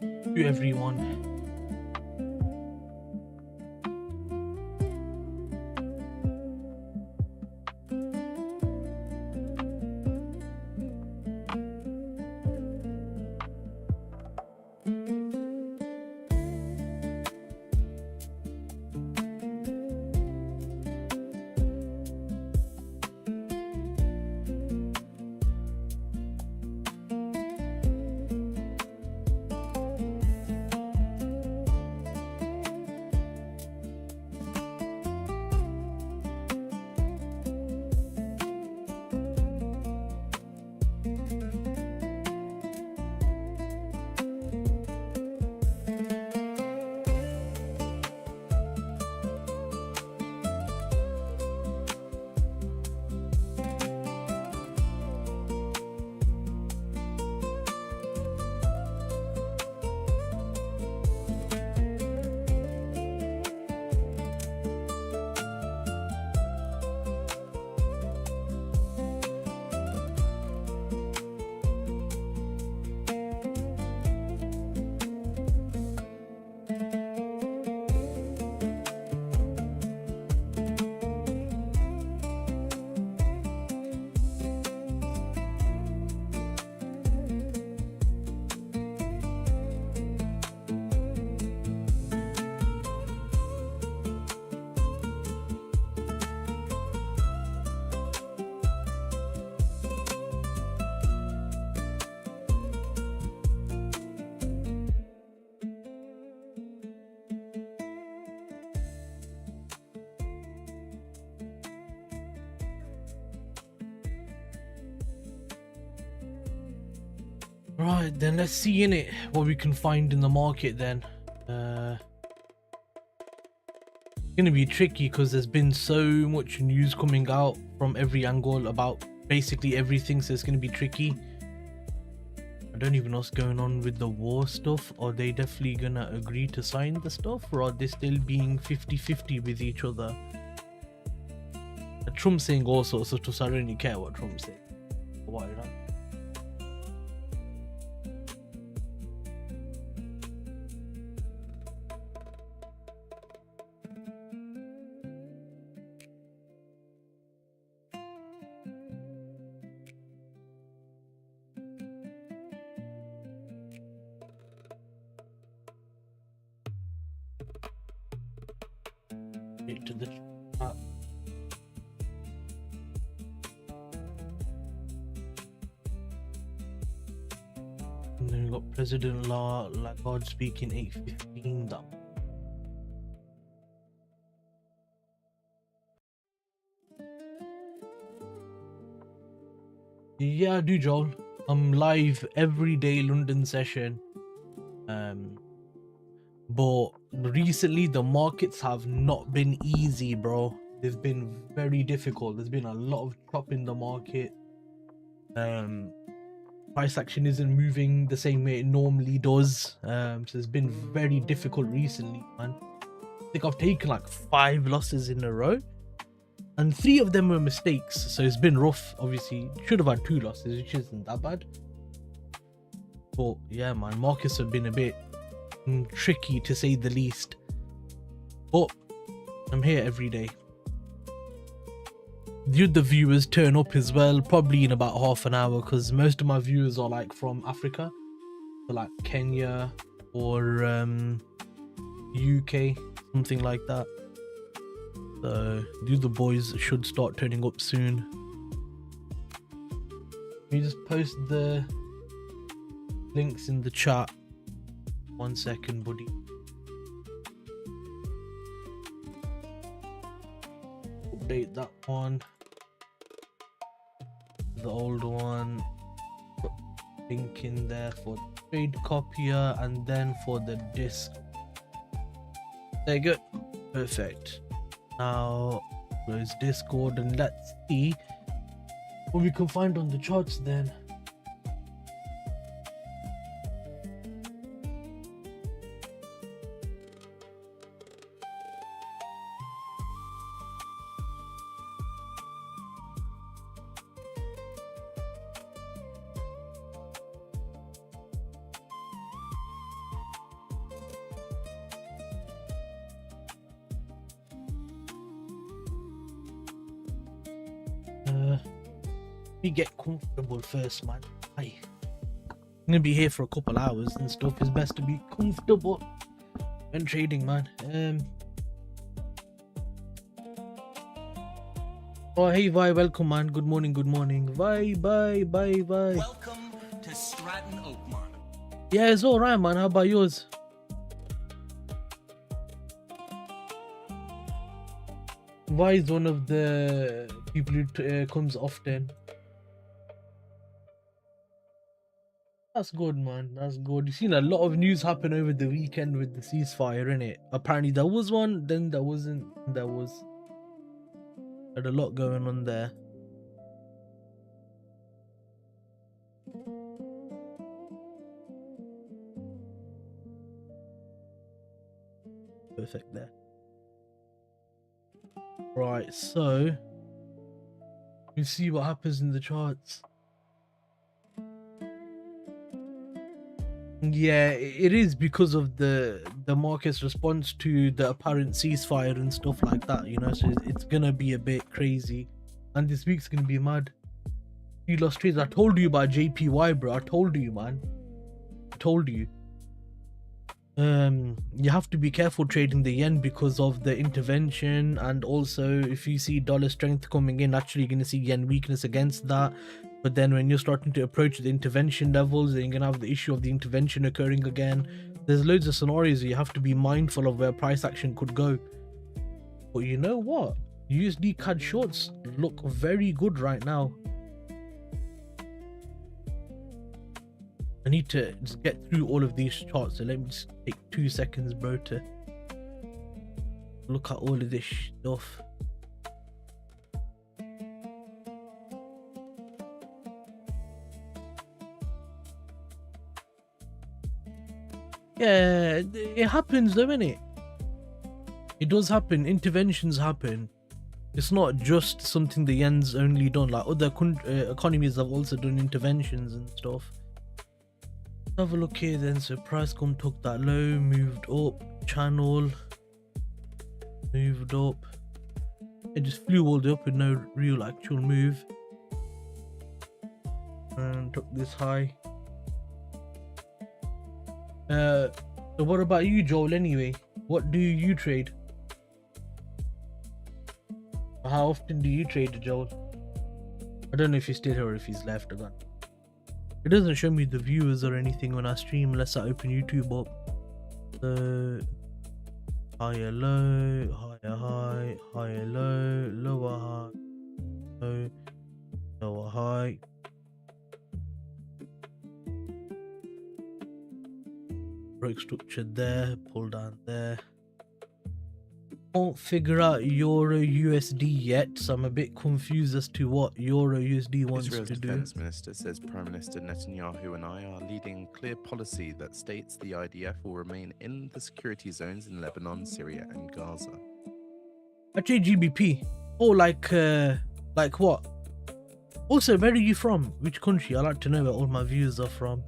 to everyone. Right, then let's see in it what we can find in the market then. It's gonna be tricky because there's been so much news coming out from every angle about basically everything, so it's gonna be tricky. I don't even know what's going on with the war stuff. Are they definitely gonna agree to sign the stuff, or are they still being 50-50 with each other? Trump's saying all sorts of stuff, so I don't really care what Trump's saying. Why not? To the and then we got President Lagarde speaking 8:15 down. Yeah, I do, Joel. I'm live every day London session. But recently the markets have not been easy, bro. They've been very difficult. There's been a lot of chop in the market. Price action isn't moving the same way it normally does. So it's been very difficult recently, man. I think I've taken like 5 losses in a row, and 3 of them were mistakes. So it's been rough. Obviously, should have had 2 losses, which isn't that bad. But yeah, man, markets have been a bit tricky to say the least, but I'm here every day. The other viewers turn up as well, probably in about half an hour, because most of my viewers are like from Africa, so like Kenya or UK, something like that. So the other boys should start turning up soon. Can you just post the links in the chat? 1 second, buddy. Update that one. The old one. Put link in there for trade copier and then for the disk. There you go. Perfect. Now close Discord and let's see what we can find on the charts then. We get comfortable first, man. Aye. I'm gonna be here for a couple hours and stuff. It's best to be comfortable when trading, man. Oh, hey, Vi, welcome, man. Good morning, good morning. Vi. Welcome to Stratton Oakmont. Yeah, it's all right, man. How about yours? Vi is one of the people who comes often. That's good, man. That's good. You've seen a lot of news happen over the weekend with the ceasefire, innit? Apparently there was one, then there wasn't. There was. Had a lot going on there. Perfect there. Right, so we see what happens in the charts. Yeah, it is because of the market's response to the apparent ceasefire and stuff like that, you know, so it's gonna be a bit crazy, and this week's gonna be mad. You lost trades. I told you about JPY, bro. I told you, man. I told you. You have to be careful trading the yen because of the intervention, and also if you see dollar strength coming in, actually you're gonna see yen weakness against that. But then when you're starting to approach the intervention levels, then you're gonna have the issue of the intervention occurring again. There's loads of scenarios you have to be mindful of where price action could go. But you know what? USD CAD shorts look very good right now. I need to just get through all of these charts, so let me just take 2 seconds, bro, to look at all of this stuff. Yeah, it happens though, innit? It does happen. Interventions happen. It's not just something the yen's only done. Like other economies have also done interventions and stuff. Have a look here then. So price took that low, moved up, channel, moved up. It just flew all the way up with no real actual move. And took this high. So what about you, Joel, anyway? What do you trade? How often do you trade, Joel? I don't know if he's still here or if he's left again. It doesn't show me the viewers or anything when I stream unless I open YouTube up. So higher low, higher high, higher low, lower high, low, lower high. Break structure there, pull down there. Can't figure out Euro USD yet, so I'm a bit confused as to what Euro USD wants Israel's to do. defense minister says Prime Minister Netanyahu and I are leading clear policy that states the IDF will remain in the security zones in Lebanon, Syria, and Gaza. Actually, GBP. Oh, like what? Also, where are you from? Which country? I like to know where all my viewers are from.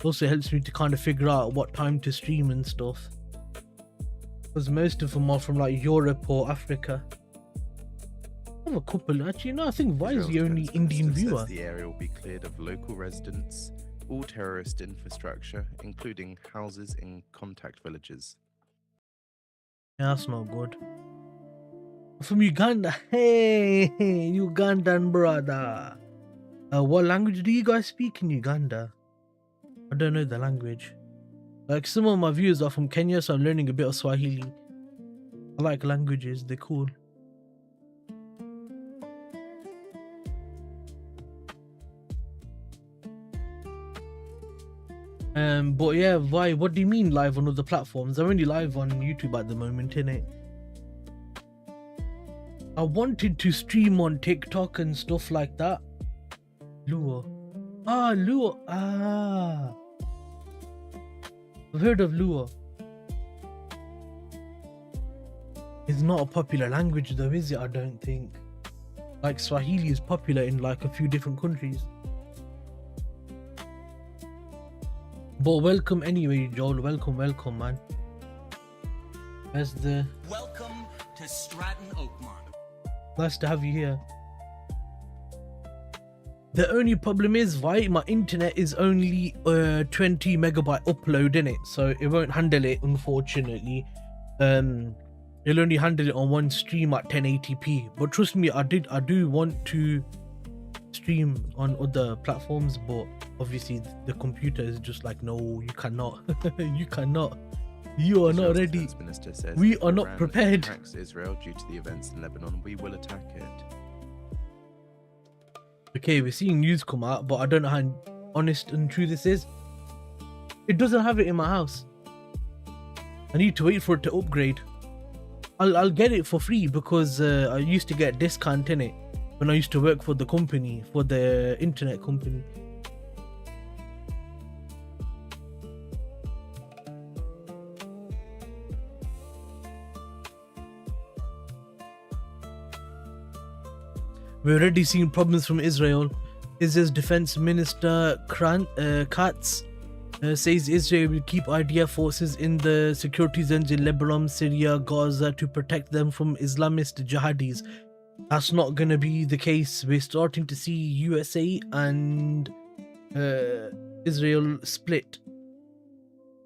Also helps me to kind of figure out what time to stream and stuff, because most of them are from like Europe or Africa. I have a couple actually. No, I think Vi is the only Indian viewer. Says the area will be cleared of local residents, all terrorist infrastructure, including houses in contact villages. Yeah, that's not good. From Uganda. Hey, Ugandan brother. What language do you guys speak in Uganda? I don't know the language. Like some of my viewers are from Kenya, so I'm learning a bit of Swahili. I like languages, they're cool. But yeah, Vi, what do you mean live on other platforms? I'm only live on YouTube at the moment, innit? I wanted to stream on TikTok and stuff like that. Lua. Lua. I've heard of Lua. It's not a popular language though, is it? I don't think. Like Swahili is popular in like a few different countries. But welcome anyway, Joel. Welcome, man. Where's the... Welcome to Stratton Oakmont. Nice to have you here. The only problem is, right, my internet is only 20 megabyte upload in it, so it won't handle it, unfortunately. It'll only handle it on one stream at 1080p. But trust me, I do want to stream on other platforms, but obviously the computer is just like, no, you cannot. You cannot. You are not ready. Defense Minister says We if are not Iran prepared. attacks Israel due to the events in Lebanon, we will attack it. Okay, we're seeing news come out, but I don't know how honest and true this is. It doesn't have it in my house. I need to wait for it to upgrade. I'll get it for free because I used to get discount in it when I used to work for the company, for the internet company. We're already seeing problems from Israel. Israel's defense minister Katz says Israel will keep IDF forces in the security zones in Lebanon, Syria, Gaza to protect them from Islamist jihadis. That's not going to be the case. We're starting to see USA and Israel split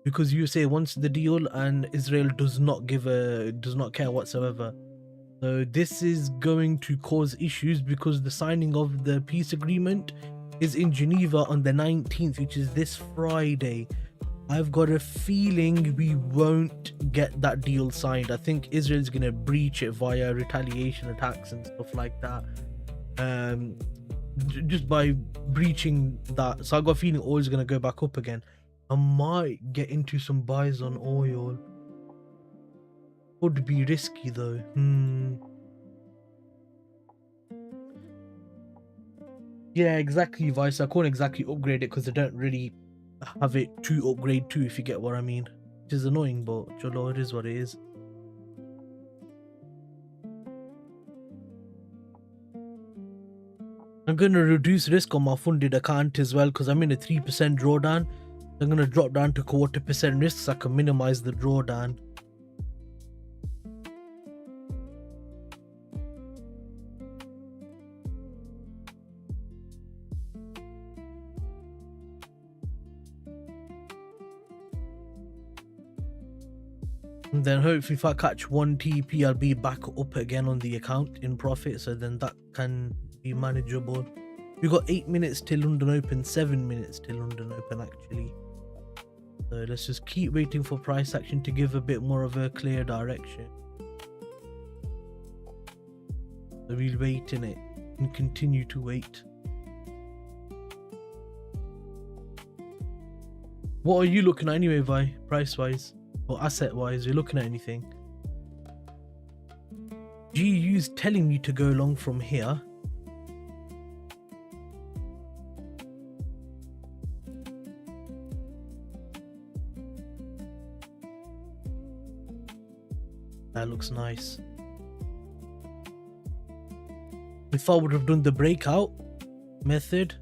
because USA wants the deal and Israel does not care whatsoever. So this is going to cause issues because the signing of the peace agreement is in Geneva on the 19th, which is this Friday. I've got a feeling we won't get that deal signed. I think Israel's going to breach it via retaliation attacks and stuff like that. Just by breaching that. So I've got a feeling oil's going to go back up again. I might get into some buys on oil. Would be risky though. Yeah, exactly, Vice. I can't exactly upgrade it because I don't really have it to upgrade to, if you get what I mean. Which is annoying, but Jolo, it is what it is. I'm going to reduce risk on my funded account as well because I'm in a 3% drawdown. I'm going to drop down to 0.25% risk so I can minimize the drawdown. And then hopefully if I catch 1 TP, I'll be back up again on the account in profit. So then that can be manageable. We've got 8 minutes till London Open, 7 minutes till London Open actually. So let's just keep waiting for price action to give a bit more of a clear direction. So we'll wait in it and continue to wait. What are you looking at anyway, Vi, price wise? Or asset wise, you're looking at anything? GU's telling me to go long from here. That looks nice. If I would have done the breakout method,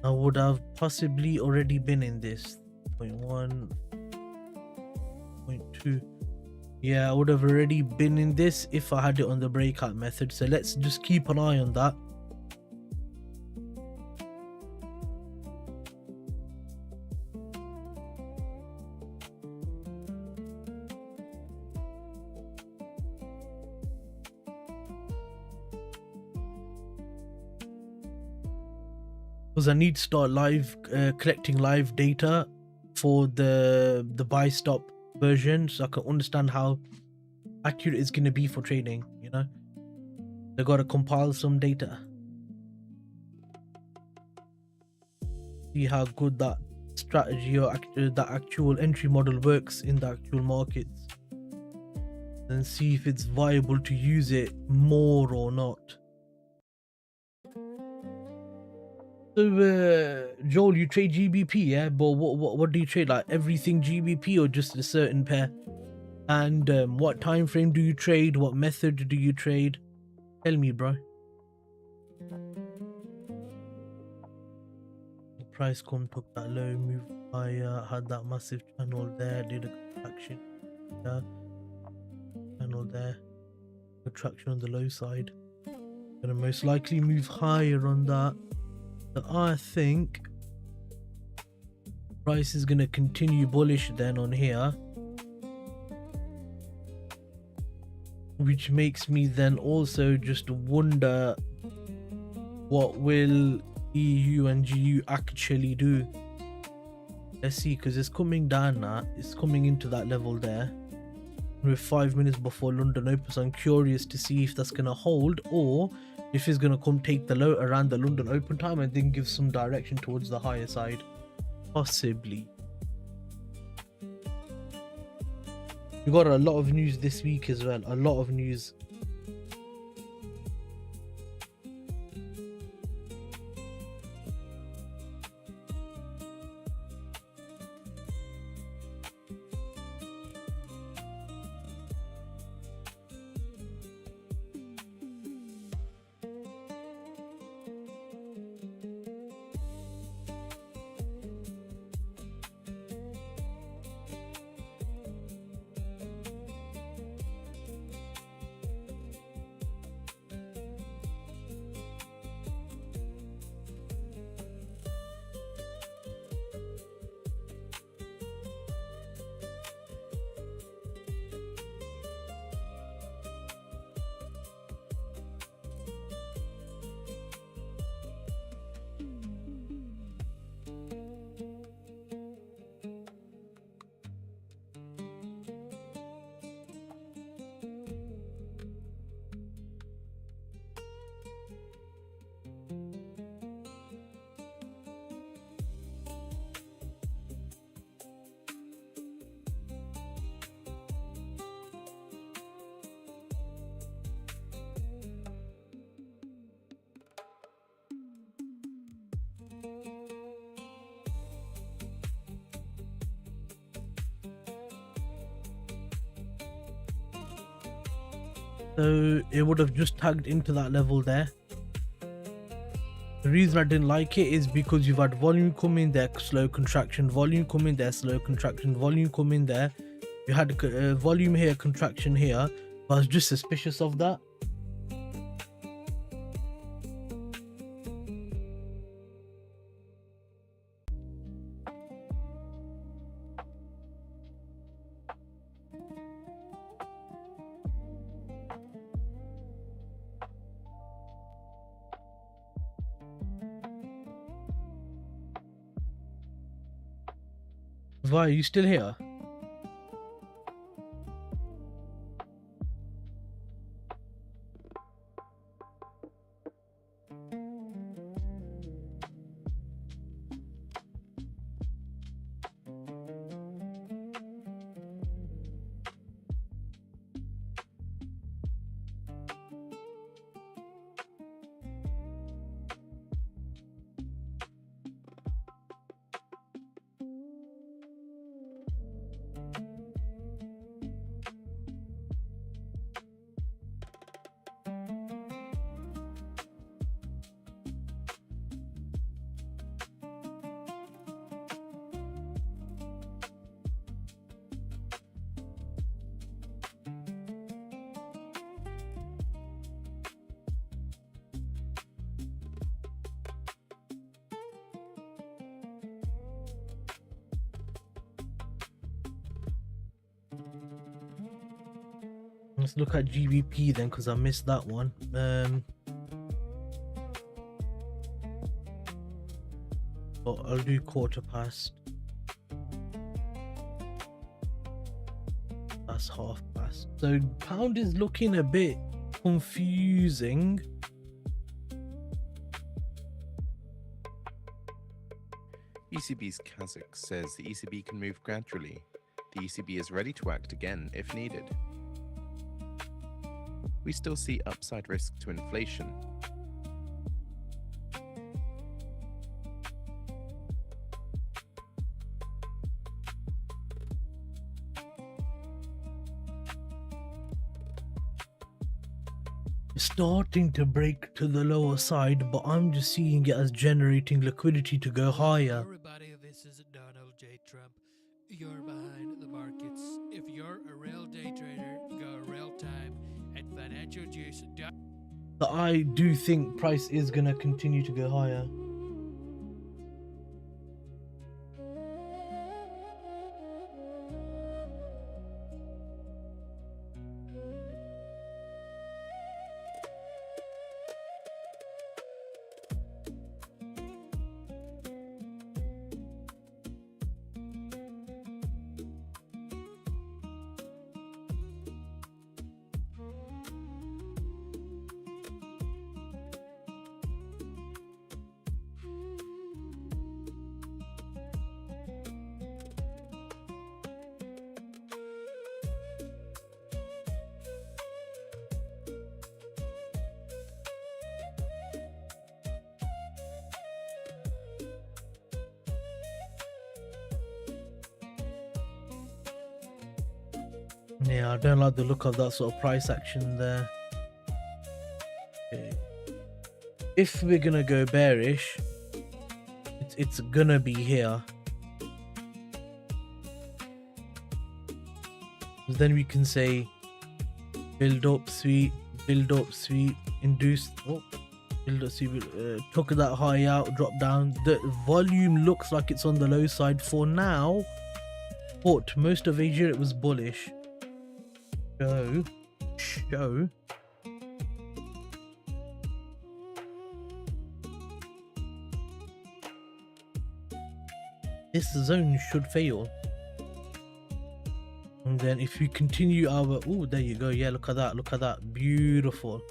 I would have possibly already been in this. 0.1, 0.2. Yeah, I would have already been in this if I had it on the breakout method. So let's just keep an eye on that. Because I need to start live collecting live data for the buy stop version so I can understand how accurate it's going to be for trading, you know. I got to compile some data, see how good that strategy or that actual entry model works in the actual markets, and see if it's viable to use it more or not. So Joel, you trade GBP, yeah? But what do you trade? Like everything GBP or just a certain pair? And what time frame do you trade? What method do you trade? Tell me, bro. The price come, took that low move. I had that massive channel there, did a contraction. Yeah, channel there, contraction on the low side. Gonna most likely move higher on that. So I think price is gonna continue bullish then on here, which makes me then also just wonder what will EU and GU actually do. Let's see, because it's coming down now. It's coming into that level there. We're 5 minutes before London Open, so I'm curious to see if that's going to hold or if it's going to come take the low around the London Open time and then give some direction towards the higher side. Possibly. We got a lot of news this week as well. A lot of news. So it would have just tagged into that level there. The reason I didn't like it is because you've had volume come in there, slow contraction, volume come in there, slow contraction, volume come in there. You had volume here, contraction here, but I was just suspicious of that. Vi, are you still here? Let's look at GBP then, because I missed that one. But I'll do quarter past. That's half past. So pound is looking a bit confusing. ECB's Kazakh says the ECB can move gradually. The ECB is ready to act again if needed. We still see upside risk to inflation. It's starting to break to the lower side, but I'm just seeing it as generating liquidity to go higher. Everybody, this is Donald J. Trump. You're behind the markets. If you're a real day trader, go real time at financialjuice.com. But I do think price is gonna continue to go higher. Yeah, I don't like the look of that sort of price action there. Okay. If we're gonna go bearish, it's gonna be here. Then we can say build up sweet, induced. Oh, build up sweet, took that high out, drop down. The volume looks like it's on the low side for now, but most of Asia it was bullish. Show. This zone should fail. And then if we continue our, oh, there you go. Yeah, look at that. Beautiful.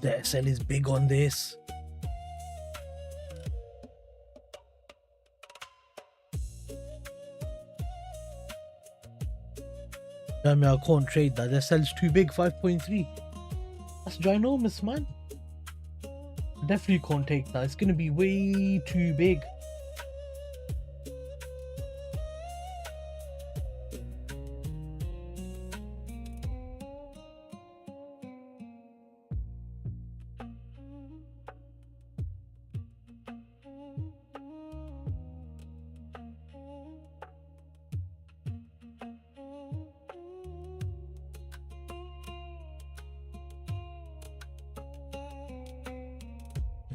The SL is big on this. I mean, I can't trade that. The SL's too big, 5.3. That's ginormous, man. I definitely can't take that. It's gonna be way too big.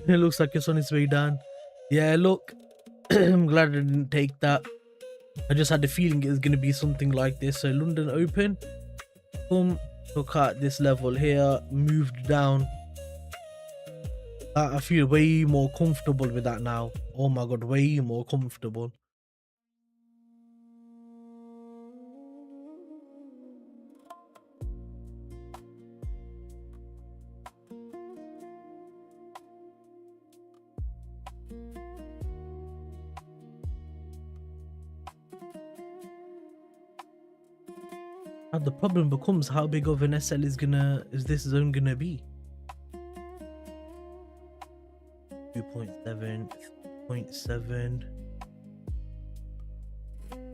It looks like it's on its way down. Yeah, look. I'm glad I didn't take that. I just had the feeling it was going to be something like this. So London Open, boom, look at this level here, moved down. I feel way more comfortable with that now. Oh my god, way more comfortable. And the problem becomes how big of an SL is this zone gonna be? 2.7, 0.7,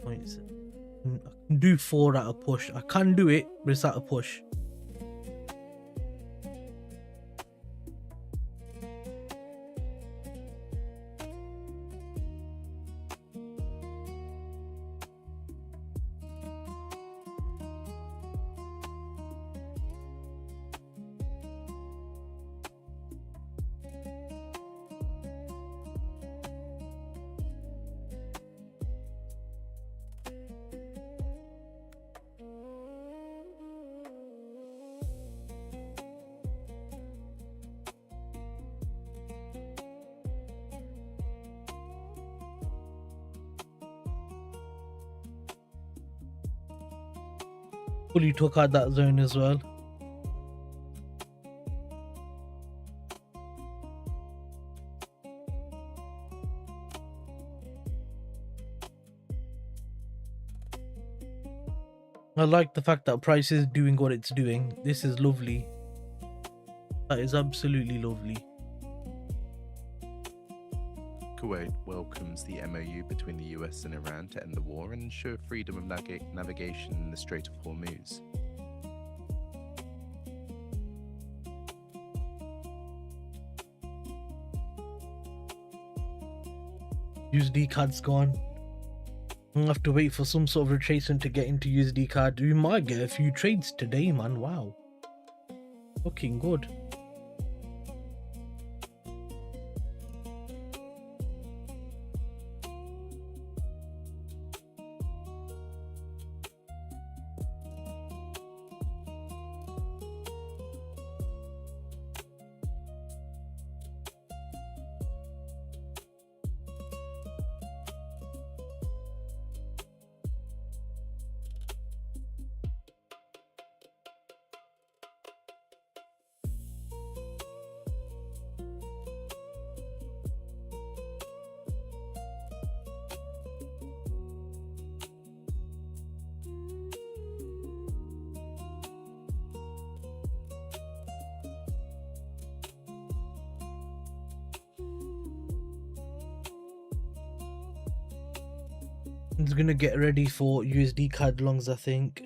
0.7. I can do 4 at a push. I can do it, but it's at a push. Fully took out that zone as well. I like the fact that price is doing what it's doing. This is lovely. That is absolutely lovely. Kuwait welcomes the MOU between the US and Iran to end the war and ensure freedom of navigation in the Strait of Hormuz. USD card's gone. I'll have to wait for some sort of retracement to get into USD card. We might get a few trades today, man. Wow. Looking good. It's gonna get ready for USD card longs, I think.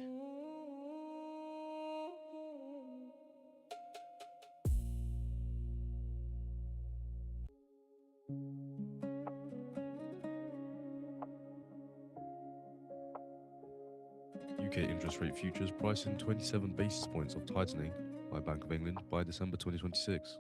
UK interest rate futures pricing 27 basis points of tightening by Bank of England by December 2026.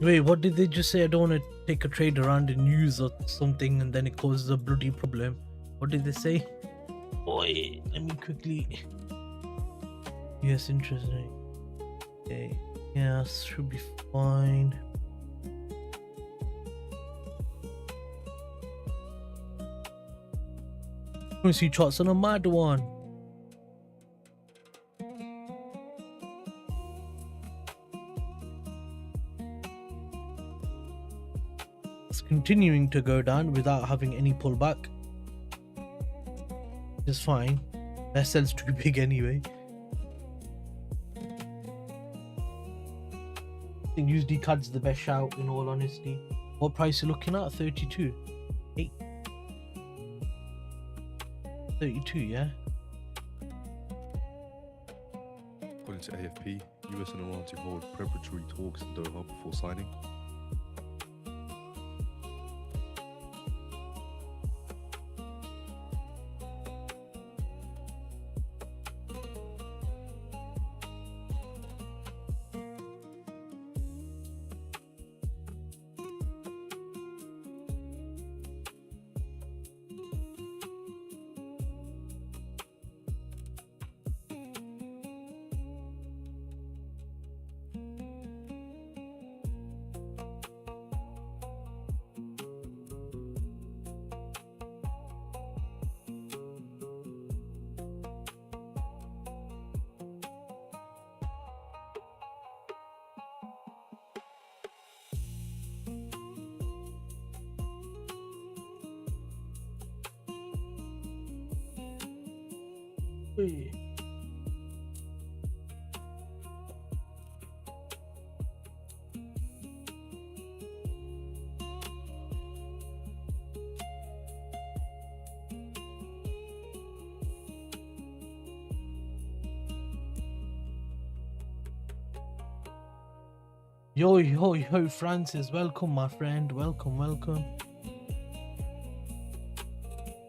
Wait, what did they just say? I don't want to take a trade around the news or something and then it causes a bloody problem. What did they say? Boy, let me quickly. Yes, interest rate. Okay, yes, should be fine. I see charts on a mad one. Continuing to go down without having any pullback. It's fine. SL's too big anyway. I think USD card's the best shout in all honesty. What price are you looking at? 32. 8. 32, yeah. According to AFP, US and Iran to hold preparatory talks in Doha before signing. Wait. Yo, yo, yo, Francis, welcome, my friend. Welcome, welcome.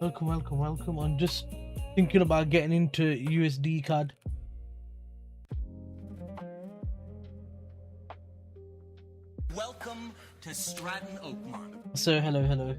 Welcome, welcome, welcome. I'm just thinking about getting into USD card. Welcome to Stratton Oakmont. So, hello, hello.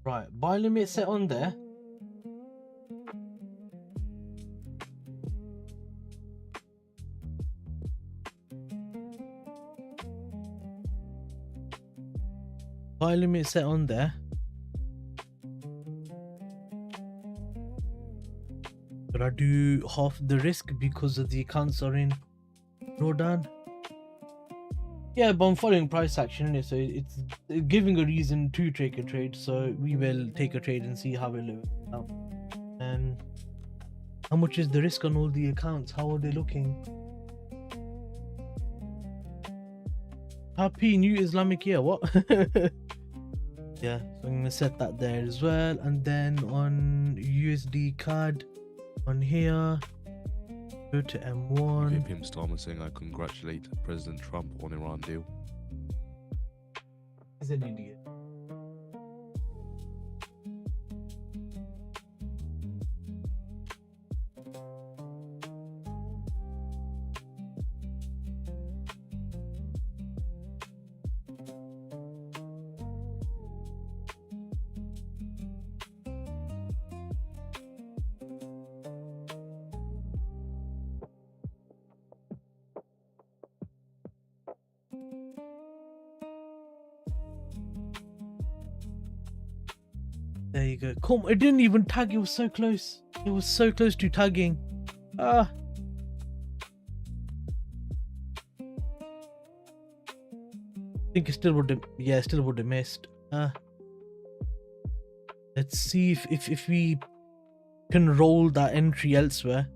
Right, buy limit set on there. Buy limit set on there. Should I do half the risk because of the accounts are in drawdown? Yeah, but I'm following price action, innit? So it's giving a reason to take a trade. So we will take a trade and see how it looks out. How much is the risk on all the accounts? How are they looking? Happy New Islamic Year, what? Yeah, so I'm gonna set that there as well. And then on USD card, on here, go to M1. Pim Starmer saying I congratulate President Trump on Iran deal. He's an idiot. There you go. Come, it didn't even tag. It was so close. It was so close to tagging. Ah. I think it still would have. Yeah, still would have missed. Let's see if we can roll that entry elsewhere.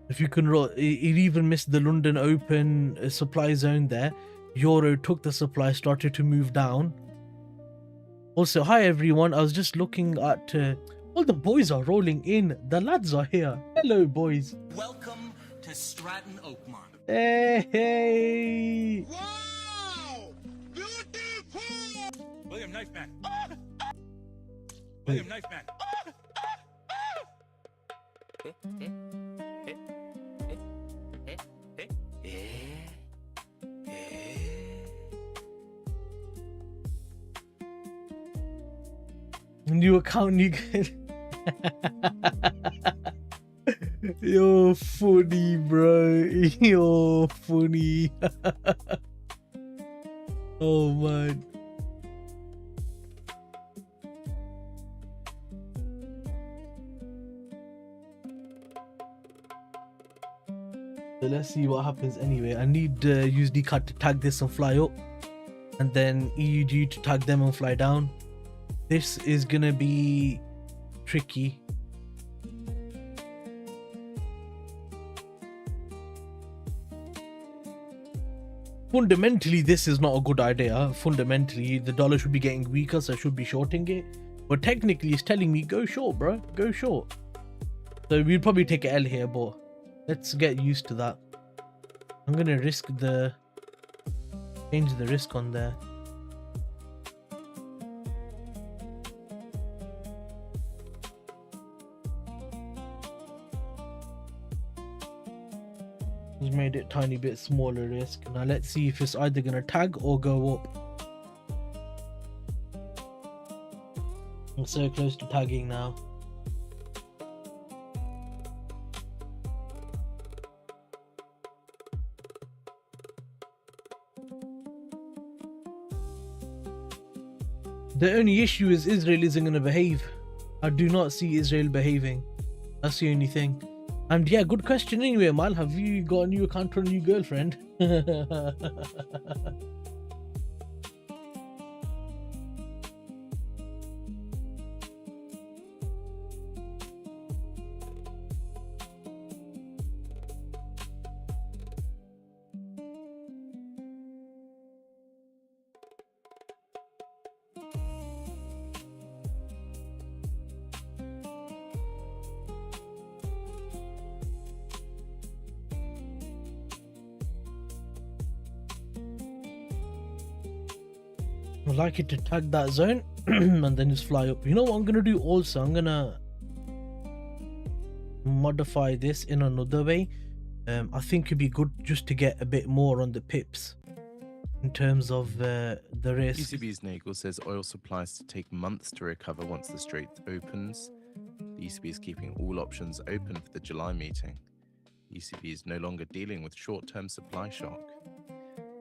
If you can roll, it even missed the London Open supply zone there. Euro took the supply, started to move down. Also, hi everyone. I was just looking at all the boys are rolling in. The lads are here. Hello, boys. Welcome to Stratton Oakmont. Hey, hey. Wow! Beautiful! William Knife Man. William Knife Man. New account, new good. You're funny, bro. You're funny. Oh man. So let's see what happens anyway. I need USD card to tag this and fly up, and then EUG to tag them and fly down. This is gonna be tricky. Fundamentally, this is not a good idea. Fundamentally, the dollar should be getting weaker, so I should be shorting it. But technically, it's telling me go short, bro. Go short. So we'll probably take an L here, but let's get used to that. I'm gonna change the risk on there. Just made it tiny bit smaller risk. Now let's see if it's either gonna tag or go up. I'm so close to tagging now. The only issue is Israel isn't gonna behave. I do not see Israel behaving. That's the only thing. And yeah, good question anyway, Mal. Have you got a new account or a new girlfriend? I'd like it to tag that zone and then just fly up. You know what I'm gonna do also? I'm gonna modify this in another way. I think it'd be good just to get a bit more on the pips. in terms of the risk. ECB's Nagel says oil supplies to take months to recover once the Strait opens. The ECB is keeping all options open for the July meeting. The ECB is no longer dealing with short-term supply shock.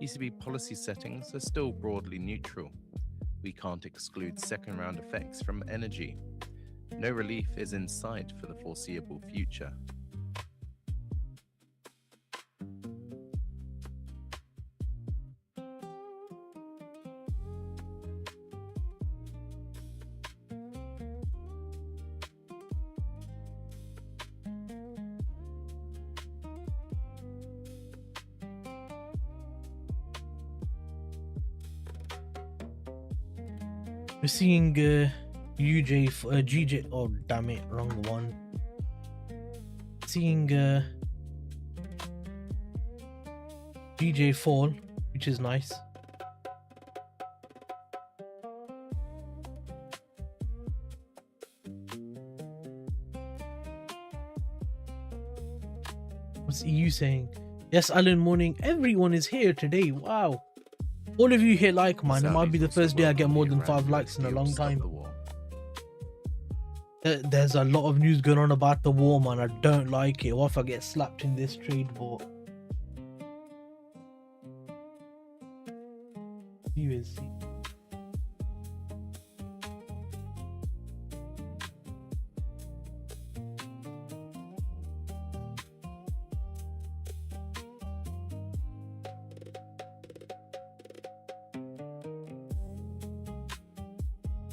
ECB policy settings are still broadly neutral. We can't exclude second-round effects from energy. No relief is in sight for the foreseeable future. We're seeing GJ. Oh damn it, wrong one. Seeing GJ fall, which is nice. What's EU saying? Yes, Alan, morning. Everyone is here today. Wow. All of you hit like, man. It might be the first day I get more than 5 likes in a long time. There's a lot of news going on about the war, man. I don't like it. What if I get slapped in this trade, but USD.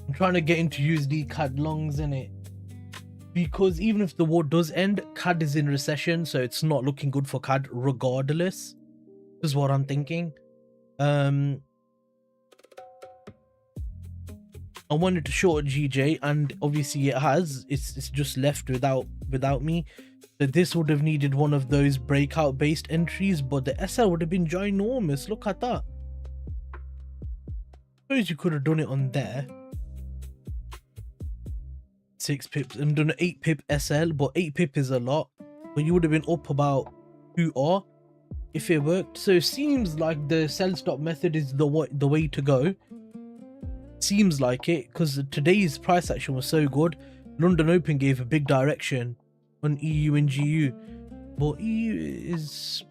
I'm trying to get into USD CAD longs in it, because even if the war does end, CAD is in recession, so it's not looking good for CAD regardless, is what I'm thinking. I wanted to short GJ, and obviously it has. It's just left without me. So this would have needed one of those breakout based entries, but the SL would have been ginormous. Look at that. I suppose you could have done it on there. 6 pips and done an 8 pip SL, but 8 pip is a lot. But you would have been up about 2R if it worked. So it seems like the sell stop method is the way to go. Seems like it, because today's price action was so good. London Open gave a big direction on EU and GU, but EU is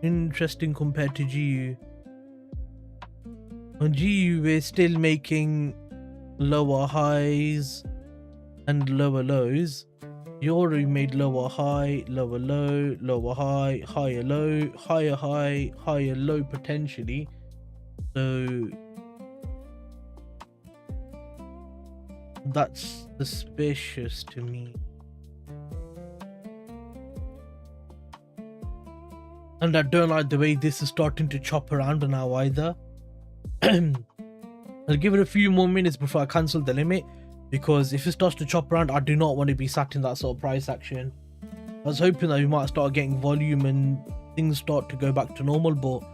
interesting compared to GU. On GU we're still making lower highs and lower lows. Euro made lower high, lower low, lower high, higher low, higher high, higher low potentially. So that's suspicious to me. And I don't like the way this is starting to chop around now either. I'll give it a few more minutes before I cancel the limit, because if it starts to chop around, I do not want to be sat in that sort of price action. I was hoping that we might start getting volume and things start to go back to normal, but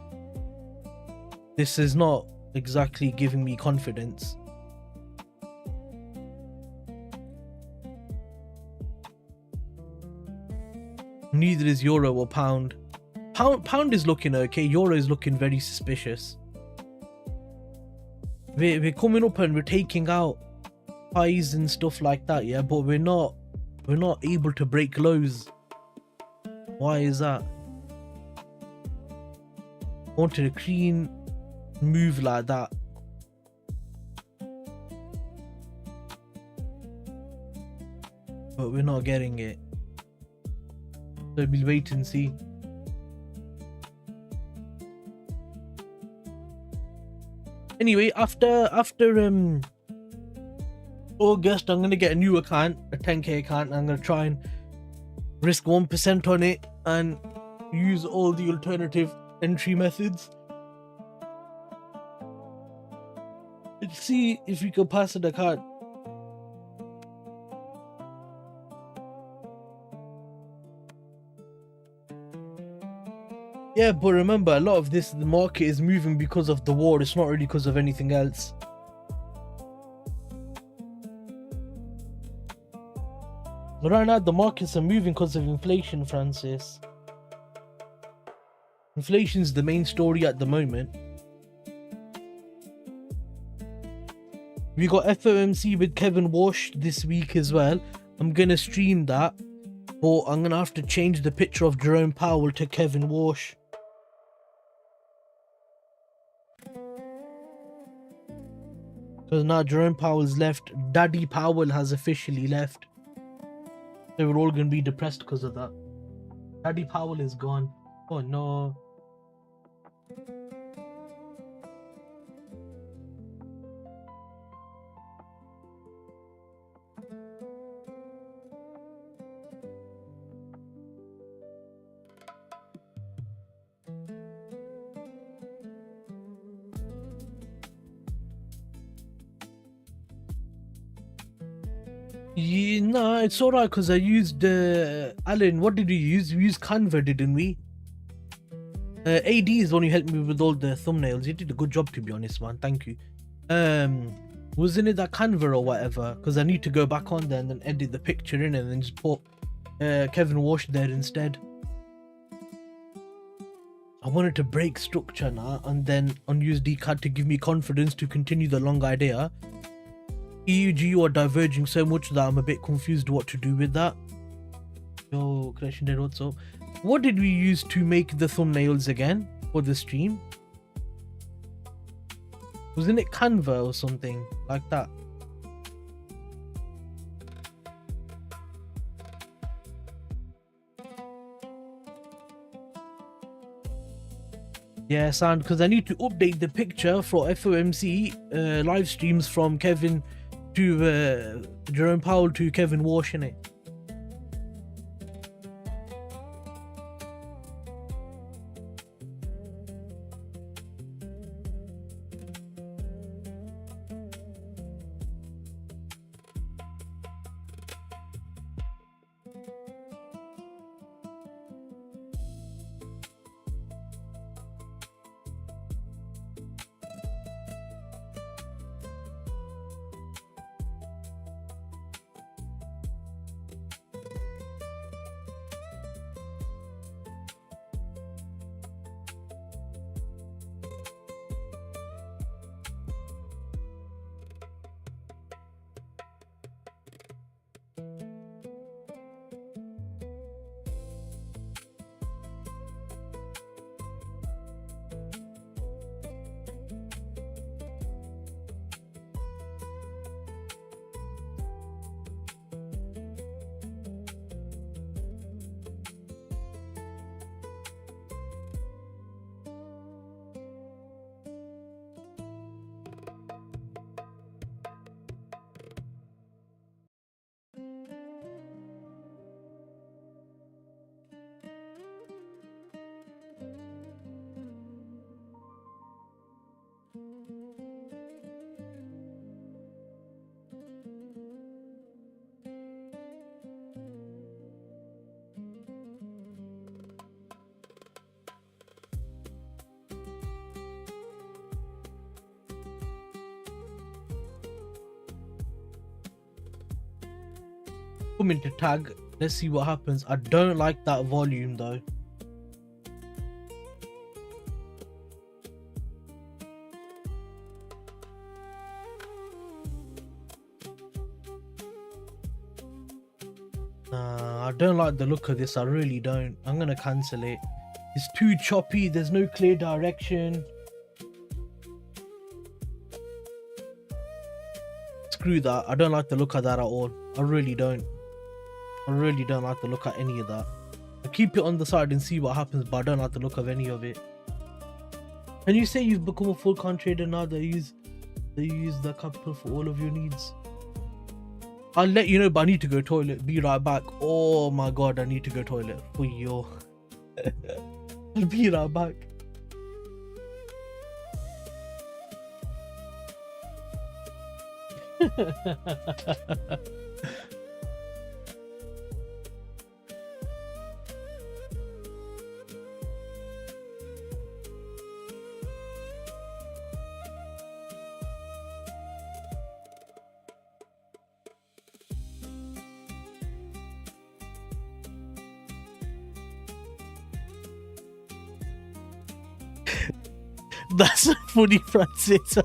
this is not exactly giving me confidence. Neither is Euro or Pound. Pound is looking okay. Euro is looking very suspicious. We're coming up and we're taking out highs and stuff like that, yeah, but we're not able to break lows. Why is that? I wanted a clean move like that. But we're not getting it. So we'll wait and see. Anyway, after August, I'm gonna get a new account, a 10k account, and I'm gonna try and risk 1% on it and use all the alternative entry methods. Let's see if we can pass an account. Yeah, but remember, a lot of this, the market is moving because of the war. It's not really because of anything else. But right now, the markets are moving because of inflation, Francis. Inflation's the main story at the moment. We got FOMC with Kevin Walsh this week as well. I'm gonna stream that, but I'm gonna have to change the picture of Jerome Powell to Kevin Walsh. Because now Jerome Powell's left, Daddy Powell has officially left. So we're all gonna be depressed because of that. Daddy Powell is gone. Oh no. Yeah, no, it's alright because I used Alan. What did we use? We used Canva, didn't we? AD is the one who helped me with all the thumbnails. You did a good job, to be honest, man. Thank you. Wasn't it that Canva or whatever? Because I need to go back on there and then edit the picture in and then just put Kevin Walsh there instead. I wanted to break structure now and then unuse DCAD to give me confidence to continue the long idea. EUGU are diverging so much that I'm a bit confused what to do with that. Yo, connection dead, what's up? What did we use to make the thumbnails again for the stream? Wasn't it Canva or something like that? Yeah, sound, because I need to update the picture for FOMC live streams from Kevin to Jerome Powell to Kevin Walsh in it. Come into tag. Let's see what happens. I don't like that volume though. Nah, I don't like the look of this. I really don't. I'm gonna cancel it. It's too choppy. There's no clear direction. Screw that. I don't like the look of that at all. I really don't. I really don't like the look at any of that. I keep it on the side and see what happens, but I don't like the look of any of it. Can you say you've become a full con trader now? They use the capital for all of your needs. I'll let you know, but I need to go toilet. Be right back. Oh my god, I need to go toilet. For yo. I'll be right back. That's funny, Francis.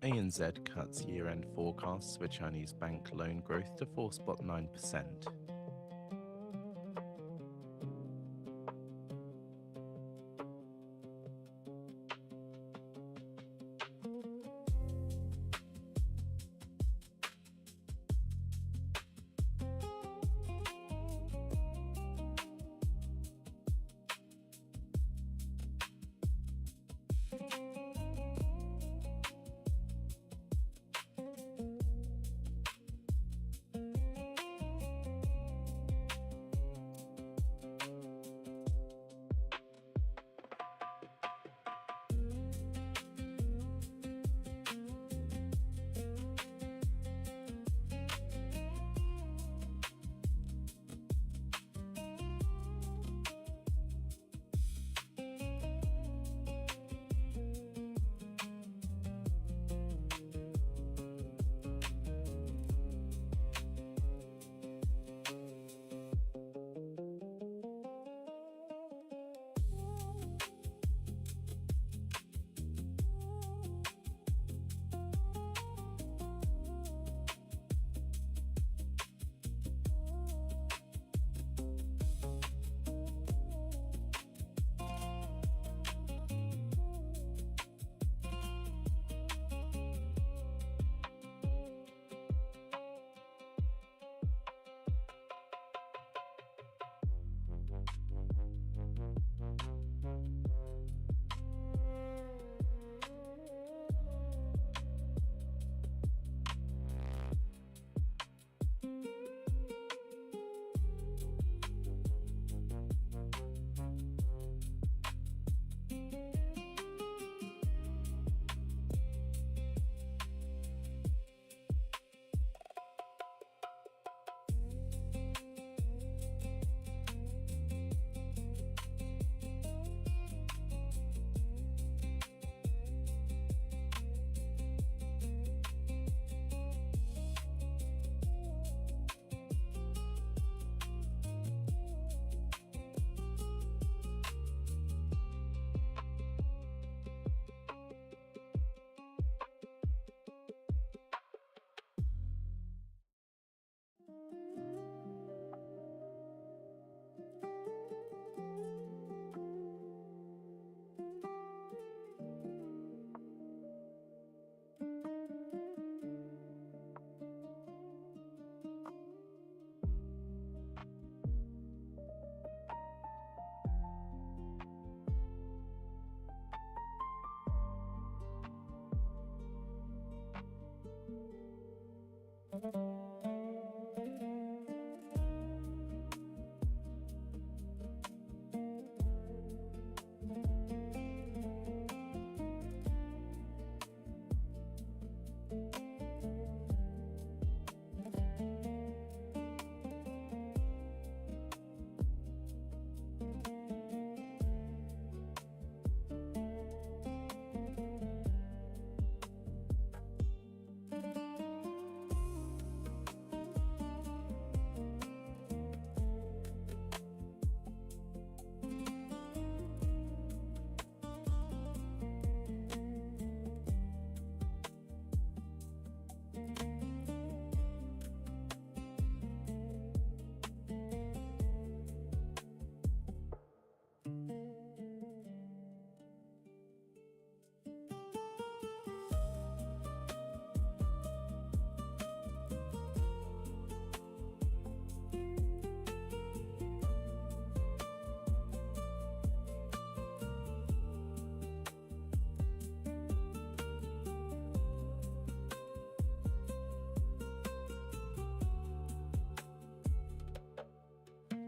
ANZ cuts year-end forecasts for Chinese bank loan growth to 4.9%.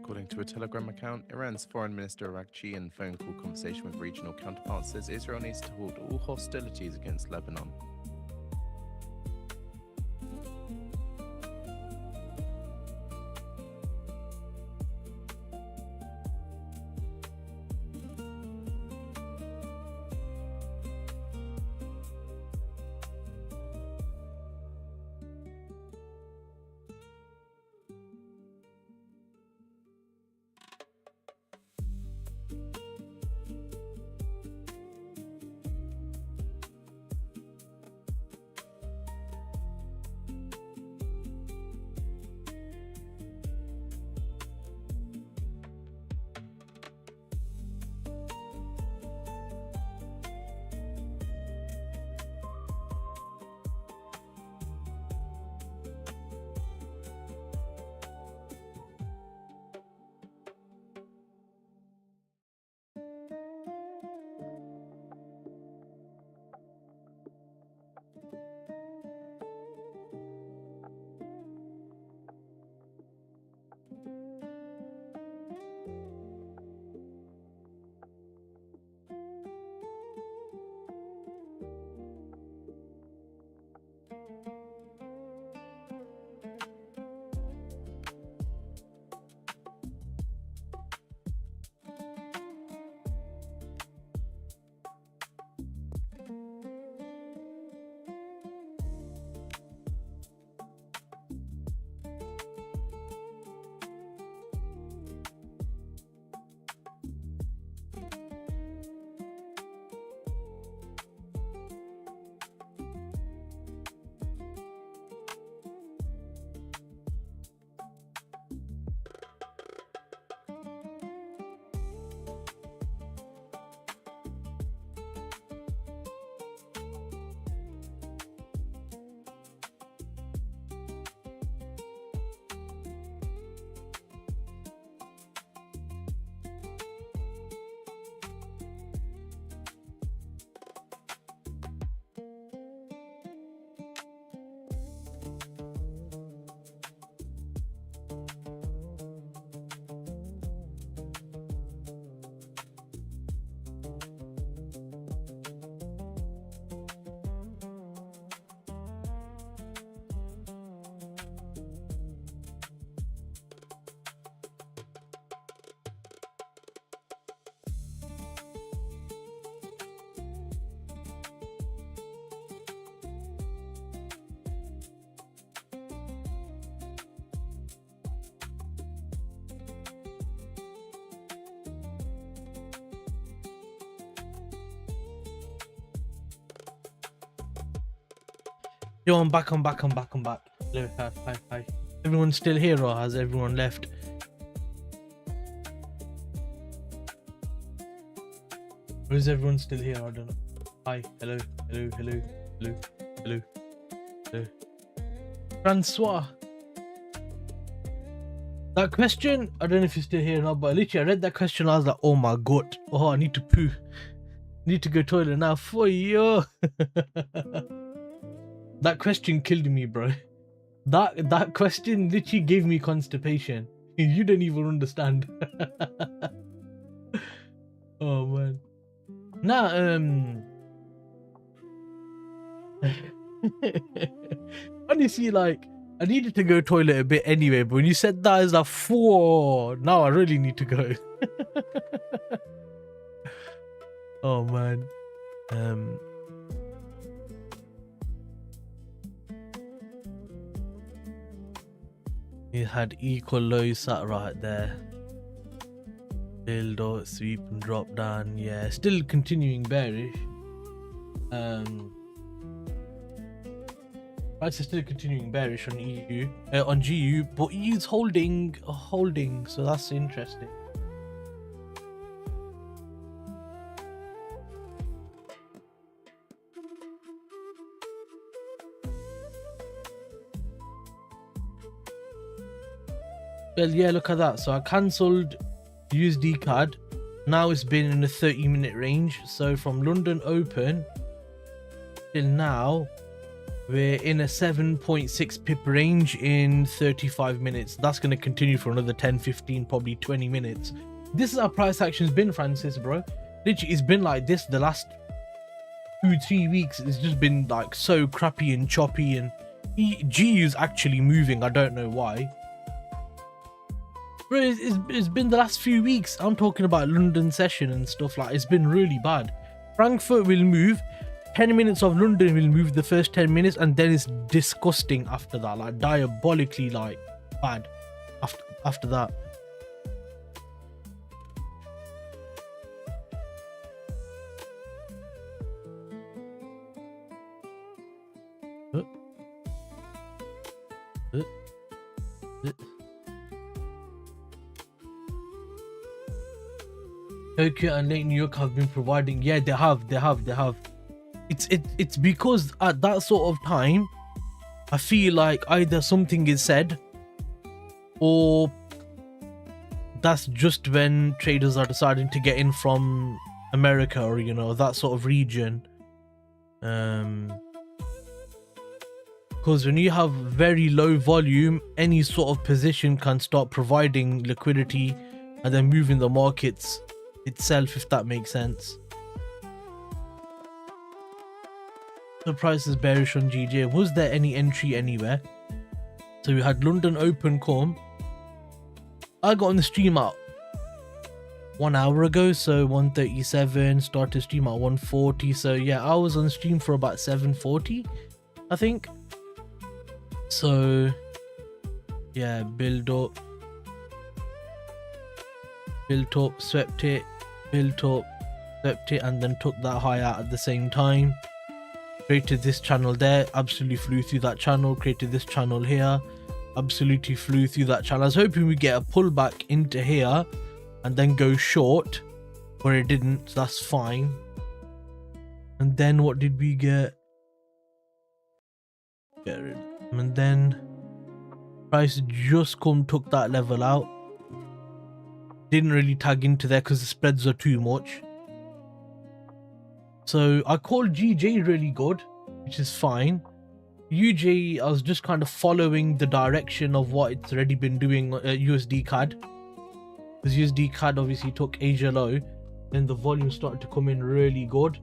According to a Telegram account, Iran's Foreign Minister Araghchi, in phone call conversation with regional counterparts, says Israel needs to halt all hostilities against Lebanon. Yo, I'm back. Hello, hi. Everyone's still here or has everyone left? Or is everyone still here? I don't know. Hi, hello. Francois. That question, I don't know if you're still here or not, but literally I read that question, I was like, oh my god. Oh, I need to poo. Need to go toilet now for you. That question killed me, bro. That question literally gave me constipation. You don't even understand. Oh man. Nah, honestly, like, I needed to go toilet a bit anyway, but when you said that, I was like, whoa, now I really need to go. Oh man. It had equal lows sat right there. Build out, sweep and drop down. Yeah, still continuing bearish. Price is still continuing bearish on EU, on GU, but EU's holding, so that's interesting. Well, yeah, look at that. So I cancelled USD card. Now it's been in a 30-minute range. So from London open till now, We're in a 7.6 pip range in 35 minutes. That's going to continue for another 10, 15, probably 20 minutes. This is how price action's been, Francis, bro. Literally, it's been like this the last 2-3 weeks. It's just been like so crappy and choppy, and GU's actually moving. I don't know why. Bro, it's been the last few weeks. I'm talking about London session and stuff. Like, it's been really bad. Frankfurt will move. 10 minutes of London will move the first 10 minutes, and then it's disgusting after that. Like, diabolically, like, bad after that. Tokyo and late New York have been providing. Yeah, they have. It's because at that sort of time, I feel like either something is said, or that's just when traders are deciding to get in from America, or you know, that sort of region. Because when you have very low volume, any sort of position can start providing liquidity and then moving the markets itself, if that makes sense. The price is bearish on GJ. Was there any entry anywhere? So we had London open come. I got on the stream out 1 hour ago, so 1:37. Started stream at 1:40. So yeah, I was on stream for about 7:40, I think. So yeah, build up, swept it, built up, swept it, and then took that high out at the same time. Created this channel there, absolutely flew through that channel. Created this channel here, absolutely flew through that channel. I was hoping we get a pullback into here and then go short, but it didn't, so that's fine. And then what did we get? And then price just took that level out. Didn't really tag into there because the spreads are too much. So I called GJ really good, which is fine. UJ, I was just kind of following the direction of what it's already been doing USD CAD. Because USD CAD obviously took Asia low, then the volume started to come in really good.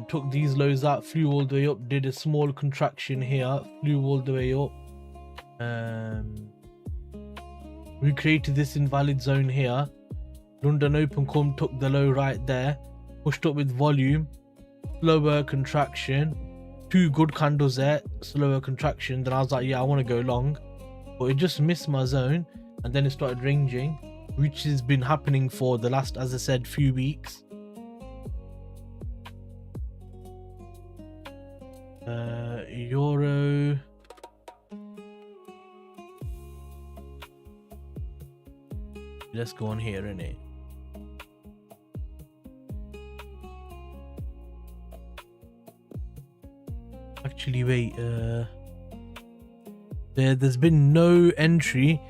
Took these lows out, flew all the way up, did a small contraction here, flew all the way up. We created this invalid zone here. London open come, took the low right there, pushed up with volume, slower contraction, 2 good candles there, slower contraction. Then I was like, yeah, I want to go long, but it just missed my zone, and then it started ranging, which has been happening for the last, as I said, few weeks. Euro. Let's go on here, innit? Actually, wait. There's been no entry.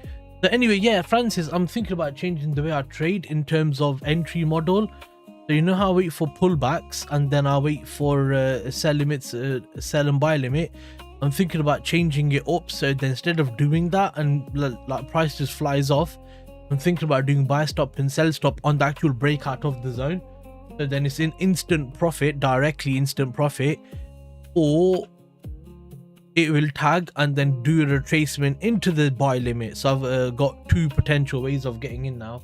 So anyway, yeah, Francis, I'm thinking about changing the way I trade in terms of entry model. So you know how I wait for pullbacks and then I wait for sell limits, sell and buy limit. I'm thinking about changing it up, so then instead of doing that and like price just flies off, I'm thinking about doing buy stop and sell stop on the actual breakout of the zone. So then it's in instant profit, directly instant profit, or it will tag and then do a retracement into the buy limit. So I've got 2 potential ways of getting in now.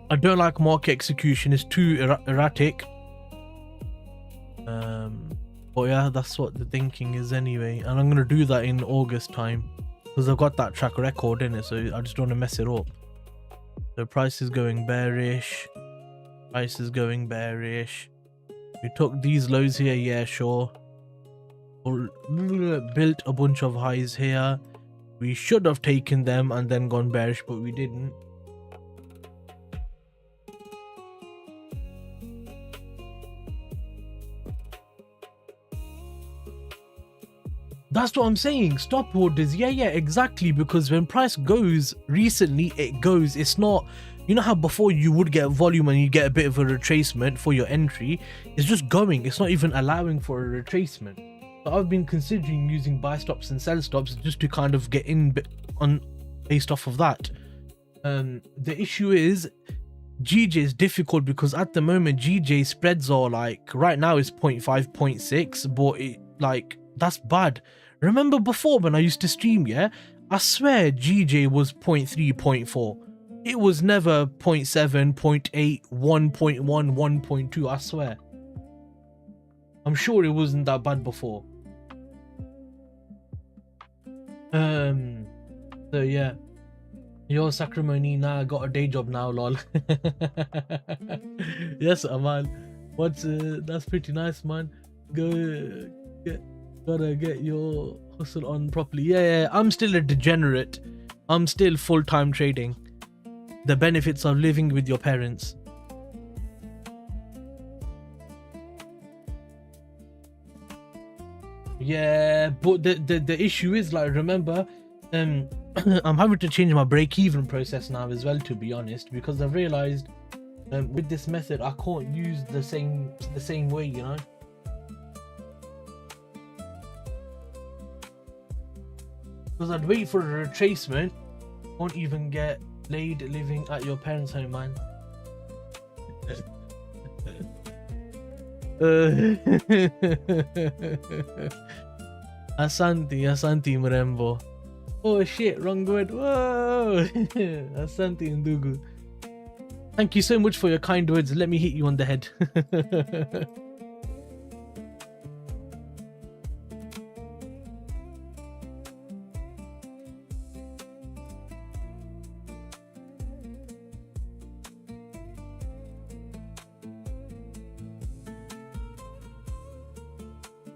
I don't like market execution, it's too erratic. But yeah, that's what the thinking is anyway, and I'm gonna do that in August time because I've got that track record in it, so I just don't want to mess it up. The price is going bearish, price is going bearish. We took these lows here, yeah, sure. Built a bunch of highs here. We should have taken them and then gone bearish, but we didn't. That's what I'm saying, stop orders. Yeah, exactly, because when price goes recently, it goes. It's not You know how before you would get volume and you get a bit of a retracement for your entry? It's just going. It's not even allowing for a retracement. So I've been considering using buy stops and sell stops just to kind of get in on based off of that. The issue is GJ is difficult because at the moment GJ spreads are like right now is 0.5, 0.6, but it like that's bad. Remember before when I used to stream, yeah, I swear GJ was 0.3, 0.4. It was never 0.7, 0.8, 1.1, 1.2, I swear. I'm sure it wasn't that bad before. So yeah. Yo, Sacramento, nah, I got a day job now, lol. Yes, man. What's that's pretty nice, man. Gotta get your hustle on properly. Yeah, I'm still a degenerate. I'm still full-time trading. The benefits of living with your parents. Yeah, but the issue is, like, remember, I'm having to change my break-even process now as well, to be honest, because I've realized with this method I can't use the same way, you know. Because I'd wait for a retracement, won't even get laid living at your parents' home, man. Asante Mrembo. Oh shit, wrong word. Whoa. Asante Ndugu. Thank you so much for your kind words. Let me hit you on the head.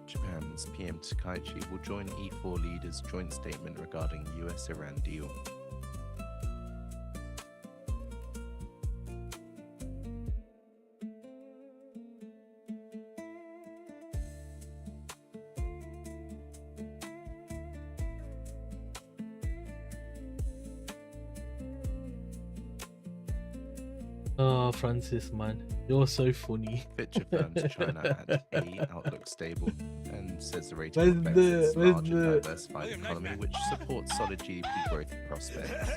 Japan's PM Takaichi will join E4 leaders' joint statement regarding US-Iran deal. Oh, Francis, man, you're so funny. Fitch affirms China at A outlook stable and says the rating reflects its large and diversified economy, which supports solid GDP growth prospects.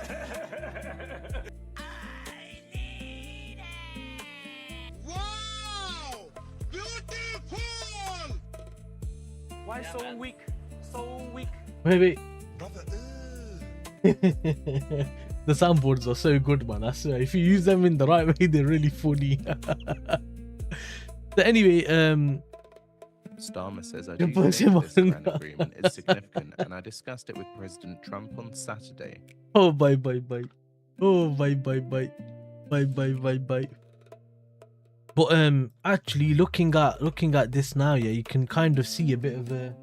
Wow! Beautiful! Why so weak? So weak. Wait. Brother, The soundboards are so good, man. I swear, if you use them in the right way, they're really funny. So anyway, Starmer says, I You're do think pushing this my Iran finger. agreement is significant, and I discussed it with President Trump on Saturday. oh bye. Oh bye. But actually, looking at this now, yeah, you can kind of see a bit of a.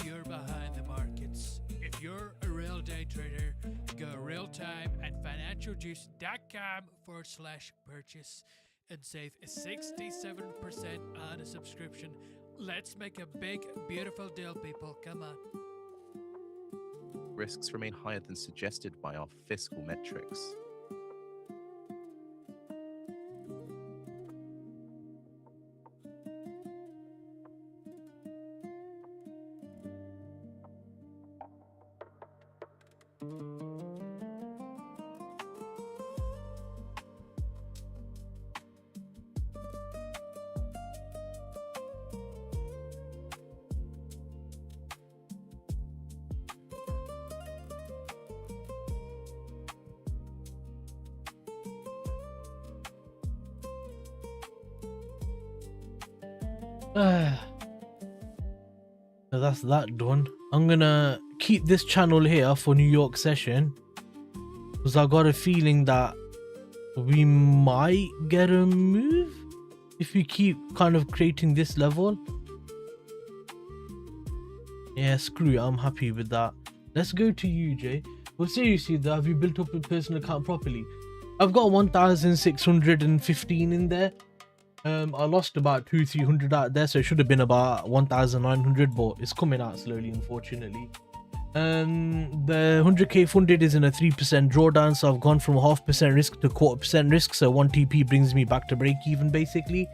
You're behind the markets. If you're a real day trader, go real-time at financialjuice.com/purchase and save 67% on a subscription. Let's make a big, beautiful deal, people. Come on. Risks remain higher than suggested by our fiscal metrics. So that's that done. I'm gonna keep this channel here for New York session because I got a feeling that we might get a move if we keep kind of creating this level. Yeah, screw it, I'm happy with that. Let's go to you, Jay. Well, seriously though, have you built up a personal account properly? I've got 1,615 in there. I lost about 200-300 out there, so it should have been about 1,900, but it's coming out slowly, unfortunately. The 100k funded is in a 3% drawdown, so I've gone from 0.5% risk to 1/4% risk, so 1 TP brings me back to break even basically.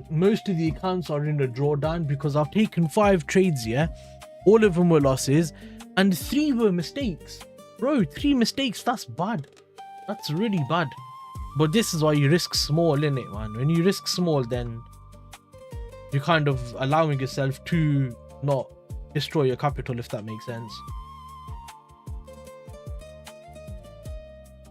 Most of the accounts are in a drawdown because I've taken 5 trades, yeah, all of them were losses and 3 were mistakes. Bro, 3 mistakes, that's bad, that's really bad. But this is why you risk small, innit, man? When you risk small, then you're kind of allowing yourself to not destroy your capital, if that makes sense.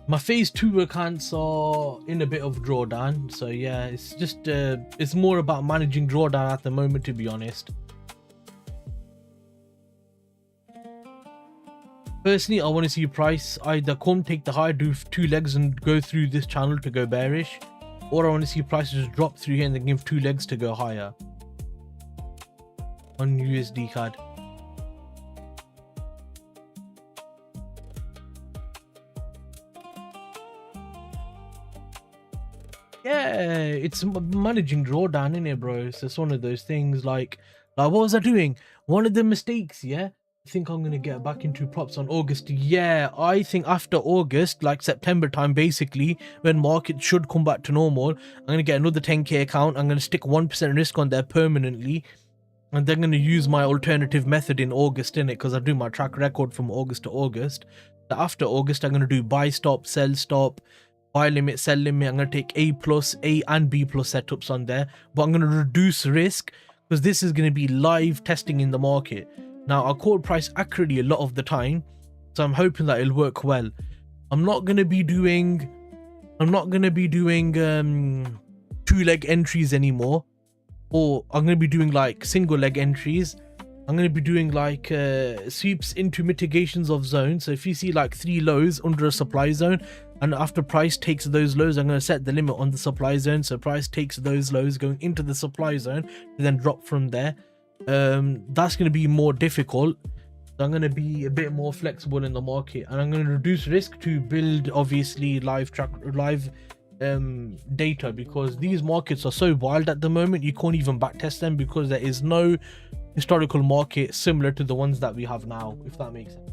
My phase 2 accounts are in a bit of drawdown, so yeah, it's just it's more about managing drawdown at the moment, to be honest. Personally, I want to see price either come take the high, do 2 legs and go through this channel to go bearish, or I want to see prices drop through here and then give 2 legs to go higher on USD card. Yeah, it's managing drawdown in it, bro. So it's one of those things like what was I doing? One of the mistakes, yeah. I think I'm gonna get back into props on August. Yeah, I think after August, like September time, basically, when market should come back to normal, I'm gonna get another 10k account. I'm gonna stick 1% risk on there permanently, and then gonna use my alternative method in August in it because I do my track record from August to August. So after August, I'm gonna do buy stop, sell stop, buy limit, sell limit. I'm gonna take A and B plus setups on there, but I'm gonna reduce risk because this is gonna be live testing in the market. Now I call price accurately a lot of the time, so I'm hoping that it'll work well. I'm not gonna be doing 2-leg entries anymore, or I'm gonna be doing like single leg entries. I'm gonna be doing like sweeps into mitigations of zones. So if you see like 3 lows under a supply zone, and after price takes those lows, I'm gonna set the limit on the supply zone. So price takes those lows going into the supply zone, and then drop from there. That's going to be more difficult. So I'm going to be a bit more flexible in the market, and I'm going to reduce risk to build obviously live data, because these markets are so wild at the moment. You can't even backtest them because there is no historical market similar to the ones that we have now, if that makes sense.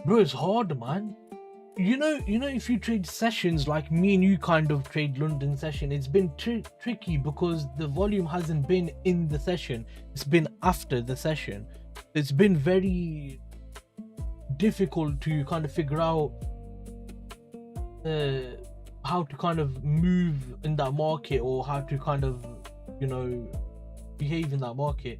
Bro, it's hard, man. You know, if you trade sessions like me and you kind of trade London session, it's been tricky because the volume hasn't been in the session, it's been after the session. It's been very difficult to kind of figure out how to kind of move in that market, or how to kind of, you know, behave in that market.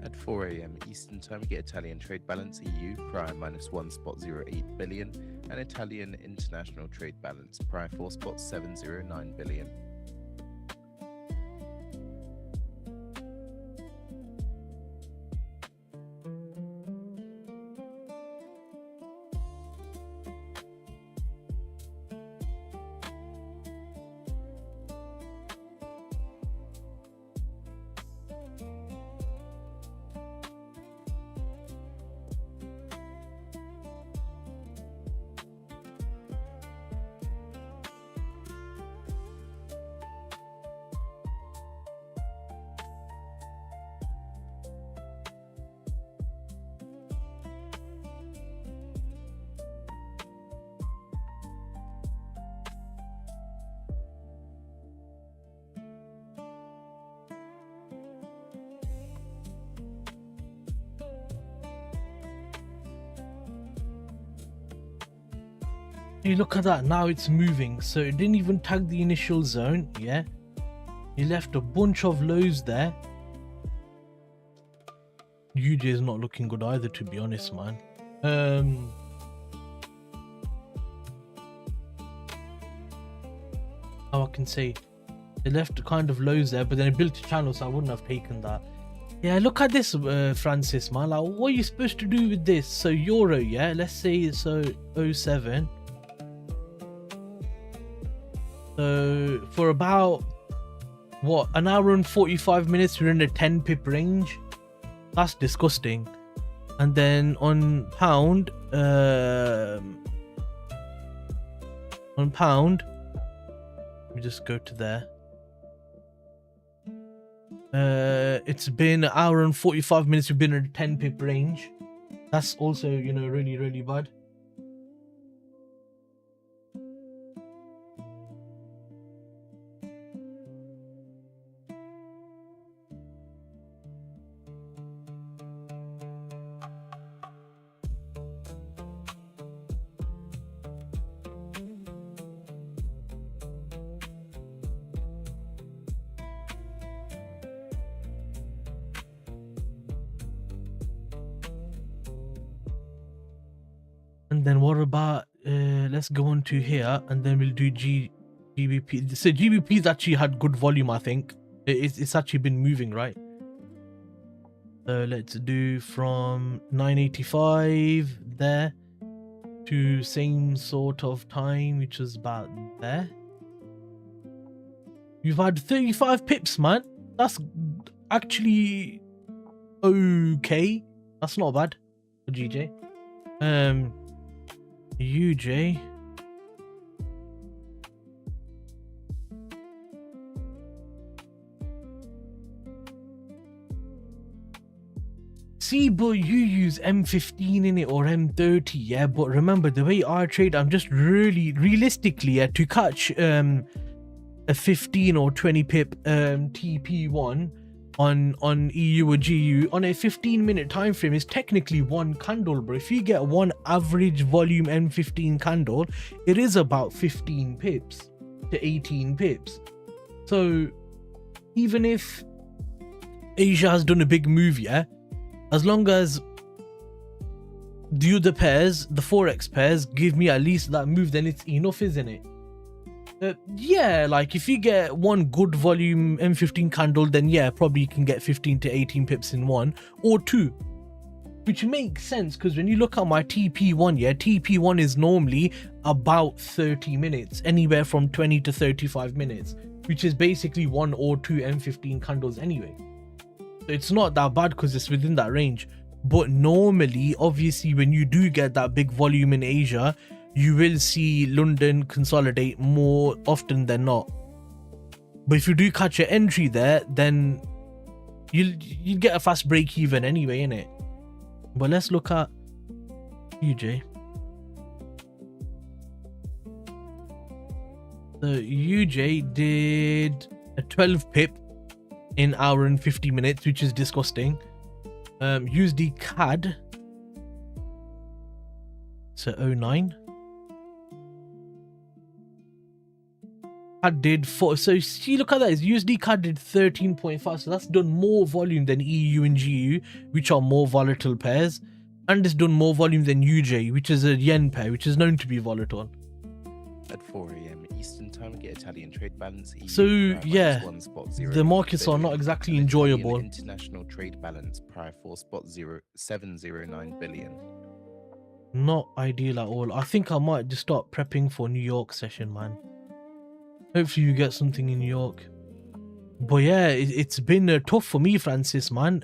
At 4 a.m. Eastern Time, we get Italian trade balance EU prior -1 spot 08 billion and Italian international trade balance prior 4 spot 709 billion. You look at that, now it's moving, so it didn't even tag the initial zone. Yeah, he left a bunch of lows there. UJ is not looking good either, to be honest, man. How I can say, they left kind of lows there, but then it built a channel, so I wouldn't have taken that. Yeah, look at this, Francis, man. Like, what are you supposed to do with this? So euro, yeah, let's say so 07. So for about what, an hour and 45 minutes, we're in a 10 pip range. That's disgusting. And then on pound, let me just go to there. It's been an hour and 45 minutes. We've been in a 10 pip range. That's also, you know, really, really bad. And then what about let's go on to here, and then we'll do GBP. So GBP's actually had good volume, I think. It's actually been moving, right? So let's do from 985 there to same sort of time, which is about there. You've had 35 pips, man. That's actually okay. That's not bad for GJ. UJ. See, but you use M15 in it or M30, yeah, but remember the way I trade, I'm just really realistically, yeah, to catch a 15 or 20 pip TP1 on EU or GU on a 15-minute time frame is technically one candle, bro. If you get one average volume M15 candle, it is about 15 pips to 18 pips. So even if Asia has done a big move, yeah, as long as the other pairs, the Forex pairs, give me at least that move, then it's enough, isn't it? Yeah, like if you get one good volume M15 candle, then yeah, probably you can get 15 to 18 pips in one or two, which makes sense because when you look at my TP1, yeah, TP1 is normally about 30 minutes, anywhere from 20 to 35 minutes, which is basically one or two M15 candles anyway. So it's not that bad because it's within that range. But normally, obviously, when you do get that big volume in Asia, you will see London consolidate more often than not. But if you do catch an entry there, then you'll get a fast break even anyway, innit? But let's look at UJ. So UJ did a 12 pip in hour and 50 minutes, which is disgusting. USD CAD, so 09. CAD did 4. So see, look at that. It's USD CAD did 13.5. So that's done more volume than EU and GU, which are more volatile pairs. And it's done more volume than UJ, which is a yen pair, which is known to be volatile. At 4 a.m. Eastern time, we get Italian trade balance. EU So prior yeah, -1 spot 0 the markets are not billion, exactly and Italian enjoyable. International trade balance prior 4 spot 709 billion. Not ideal at all. I think I might just start prepping for New York session, man. Hopefully you get something in New York. But yeah, it's been tough for me, Francis, man.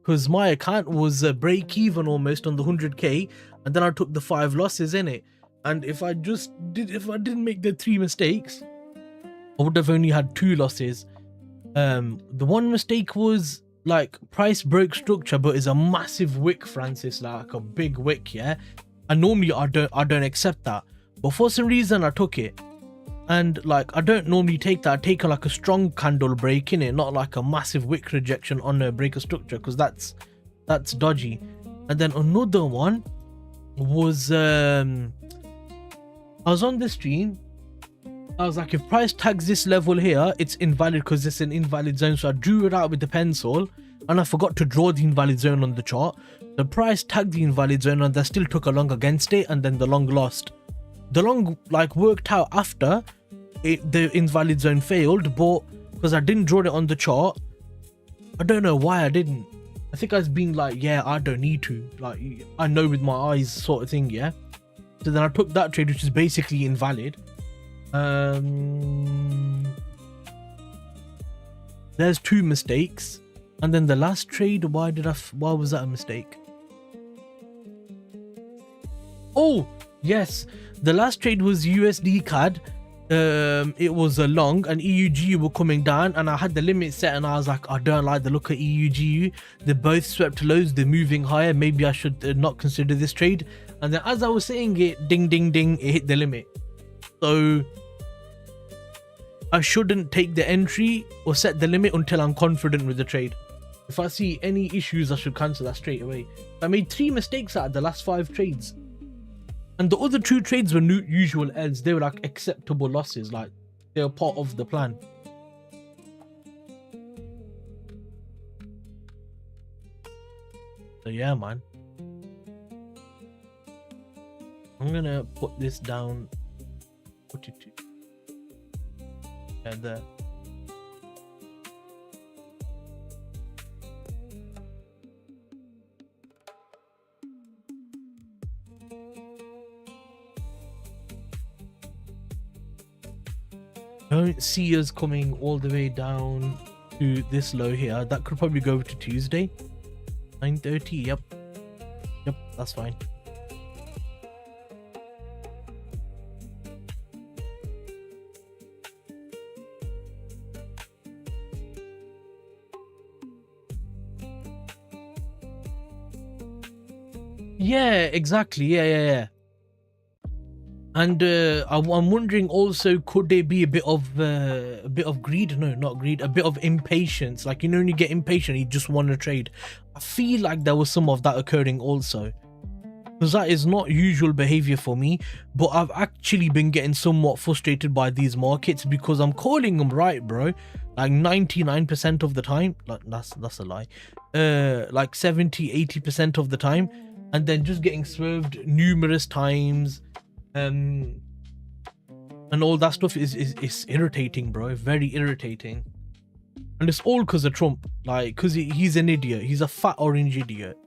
Because my account was break even almost on the 100k, and then I took the 5 losses in it. And if I didn't make the 3 mistakes, I would have only had 2 losses. The one mistake was like price broke structure, but it's a massive wick, Francis, like a big wick, yeah. And normally I don't accept that, but for some reason I took it. And like I don't normally take that. I take like a strong candle break in it, not like a massive wick rejection on a breaker structure, because that's dodgy. And then another one was I was on the stream. I was like, if price tags this level here, it's invalid because it's an invalid zone. So I drew it out with the pencil, and I forgot to draw the invalid zone on the chart. The price tagged the invalid zone, and they still took a long against it, and then the long lost. The long like worked out after it, the invalid zone failed, but because I didn't draw it on the chart, I don't know why I didn't. I think I was being like, yeah, I don't need to, like I know with my eyes sort of thing, yeah. So then I took that trade, which is basically invalid. There's 2 mistakes, and then the last trade, why was that a mistake? Oh yes, the last trade was USD CAD. It was a long, and EUGU were coming down, and I had the limit set, and I was like, I don't like the look of EUGU. They're both swept lows, they're moving higher, maybe I should not consider this trade. And then as I was saying it, ding ding ding, it hit the limit. So I shouldn't take the entry or set the limit until I'm confident with the trade. If I see any issues, I should cancel that straight away. I made 3 mistakes out of the last 5 trades. And the other 2 trades were usual L's. They were like acceptable losses. Like they were part of the plan. So yeah, man. I'm gonna put this down. Put it to and there. Don't see us coming all the way down to this low here. That could probably go over to Tuesday. 9:30. Yep, that's fine. Yeah, exactly. Yeah. And I'm wondering also, could there be a bit of greed? No, not greed. A bit of impatience. Like, you know, when you get impatient, you just want to trade. I feel like there was some of that occurring also, because that is not usual behavior for me. But I've actually been getting somewhat frustrated by these markets because I'm calling them right, bro. Like 99% of the time. Like that's a lie. Like 70-80% of the time, and then just getting swerved numerous times. And all that stuff is irritating, bro. Very irritating. And it's all because of Trump. Like, because he's an idiot. He's a fat orange idiot.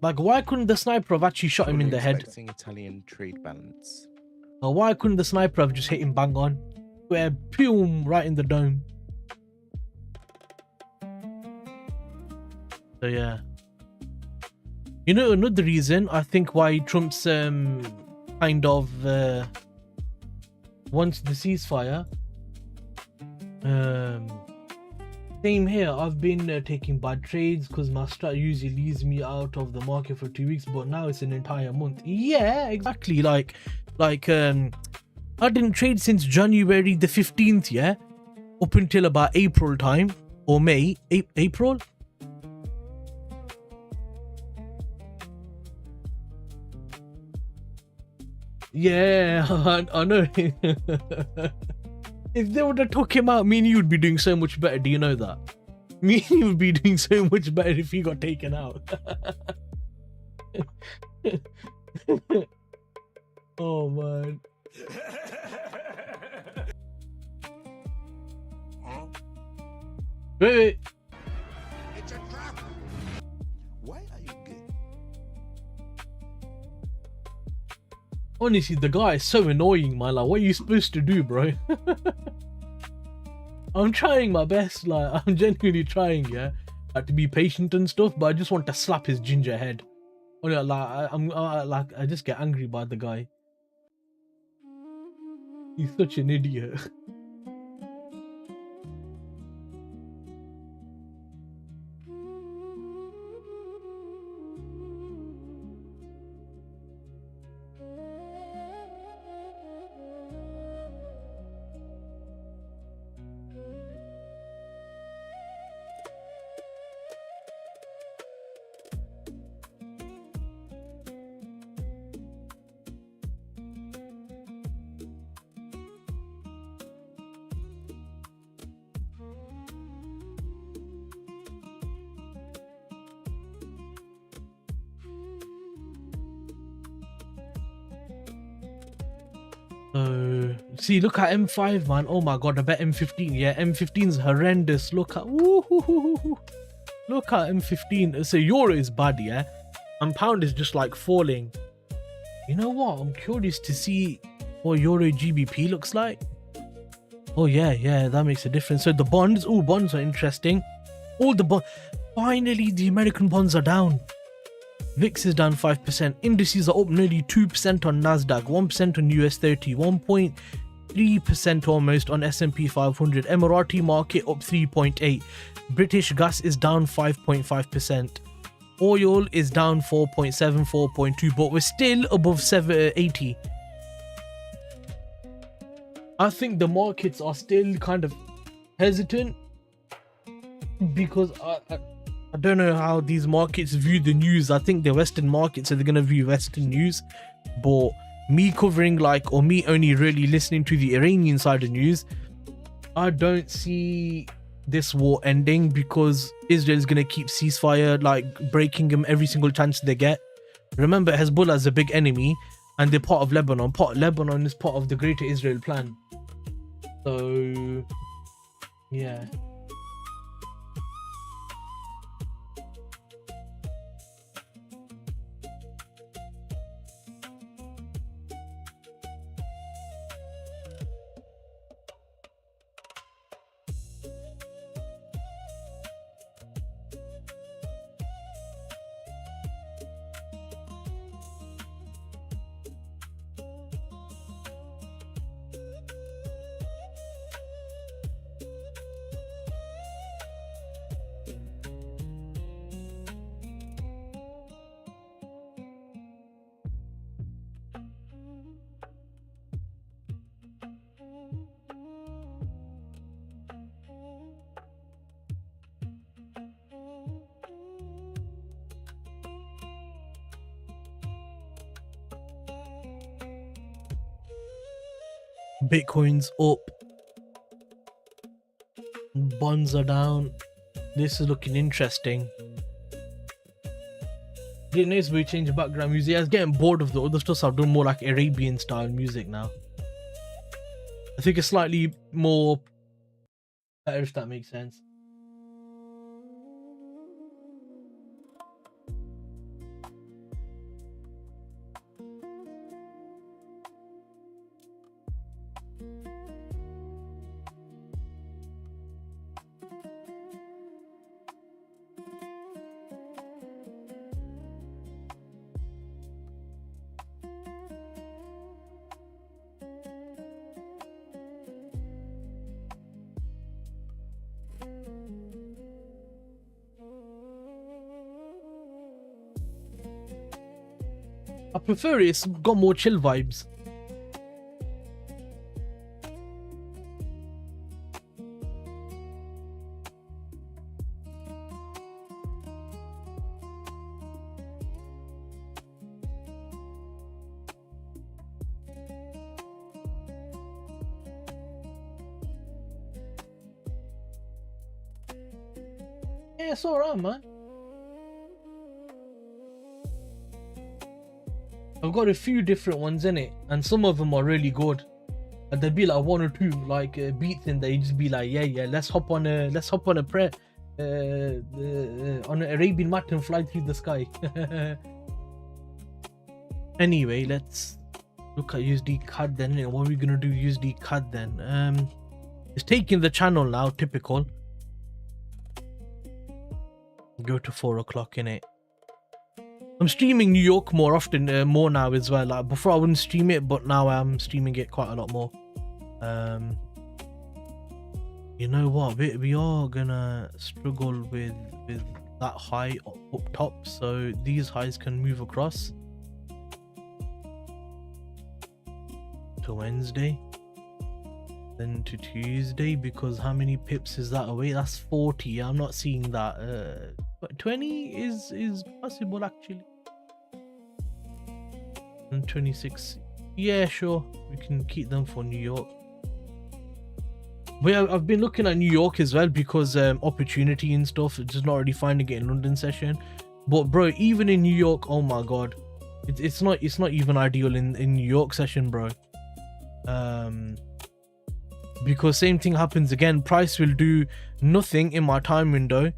Like, why couldn't the sniper have actually shot him in the head? Italian trade balance. Or why couldn't the sniper have just hit him bang on? Where, boom, right in the dome. So yeah. You know, another reason I think why Trump's kind of wants the ceasefire. Same here. I've been taking bad trades because my strat usually leaves me out of the market for 2 weeks, but now it's an entire month. Yeah, exactly. Like I didn't trade since January the 15th, yeah, up until about April time or May. April. Yeah, I know. If they would have took him out, me and you would be doing so much better. Do you know that? Me and you would be doing so much better if he got taken out. Oh man. Wait. It's a trap. Why are you gay? Honestly, the guy is so annoying, man. Like, what are you supposed to do, bro? I'm trying my best, like, I'm genuinely trying, yeah, like, to be patient and stuff, but I just want to slap his ginger head. Only, like, I just get angry by the guy. He's such an idiot. See, look at M5, man. Oh my god, I bet M15. Yeah, M15's horrendous. Look at, look at M15. So euro is bad, yeah, and pound is just like falling. You know what? I'm curious to see what euro GBP looks like. Oh yeah, that makes a difference. So the bonds, bonds are interesting. All the bonds. Finally, the American bonds are down. VIX is down 5%. Indices are up nearly 2% on nasdaq, 1% on US30, 1.3% almost on S&P 500. Emirati market up 3.8. British gas is down 5.5%. Oil is down 4.7, 4.2, but we're still above 780. I think the markets are still kind of hesitant because I don't know how these markets view the news. I think the Western markets are going to view Western news, but me covering or me only really listening to the Iranian side of news, I don't see this war ending because Israel's going to keep ceasefire, breaking them every single chance they get. Remember, Hezbollah is a big enemy and they're part of Lebanon. Lebanon is part of the Greater Israel plan. So, yeah. Bitcoin's up, bonds are down. This is looking interesting. Didn't notice we changed the background music. I was getting bored of the other stuff, so I've done more like Arabian style music now. I think it's slightly more better, if that makes sense. I prefer it. It's got more chill vibes. Yeah, it's alright, man. I've got a few different ones in it, and some of them are really good. And there'd be like one or two like beats in there. You just be like, yeah, let's hop on a prayer, on an Arabian mat and fly through the sky. Anyway, let's look at USD CAD then. What are we gonna do USD CAD then? It's taking the channel now, typical. Go to 4 o'clock in it. I'm streaming New York more often, more now as well. Like before I wouldn't stream it, but now I'm streaming it quite a lot more. You know what? We are gonna struggle with that high up top, so these highs can move across to Wednesday, then to Tuesday, because how many pips is that away? That's 40. I'm not seeing that. But 20 is possible actually. And 26, yeah, sure, we can keep them for New York. But yeah, I've been looking at New York as well because opportunity and stuff. Just not really finding it in London session. But bro, even in New York, oh my god, it's not even ideal in New York session, bro. Because same thing happens again. Price will do nothing in my time window,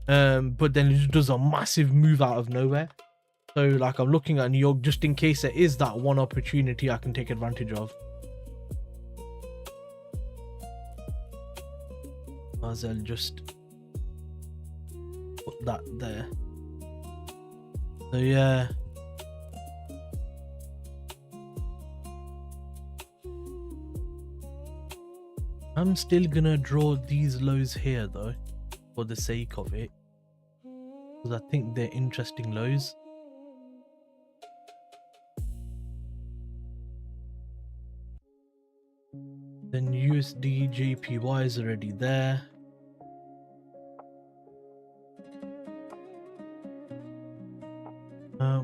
but then it just does a massive move out of nowhere. So like I'm looking at New York just in case there is that one opportunity I can take advantage of. As I'll just put that there. So yeah. I'm still gonna draw these lows here though, for the sake of it, because I think they're interesting lows. Then USD JPY is already there.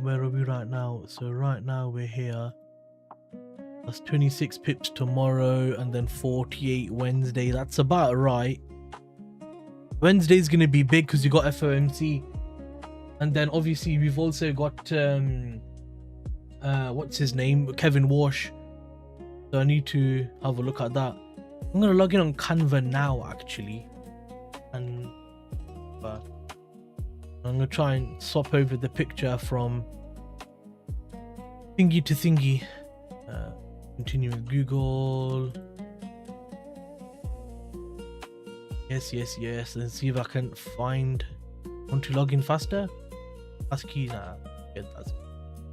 Where are we right now? So right now we're here. That's 26 pips tomorrow, and then 48 Wednesday. That's about right. Wednesday's gonna be big because you got FOMC, and then obviously we've also got what's his name, Kevin Walsh. So I need to have a look at that. I'm gonna log in on Canva now actually, and I'm gonna try and swap over the picture from thingy to thingy. Continue with Google. Yes. And see if I can find. Want to log in faster? ASCII. Nah, get that.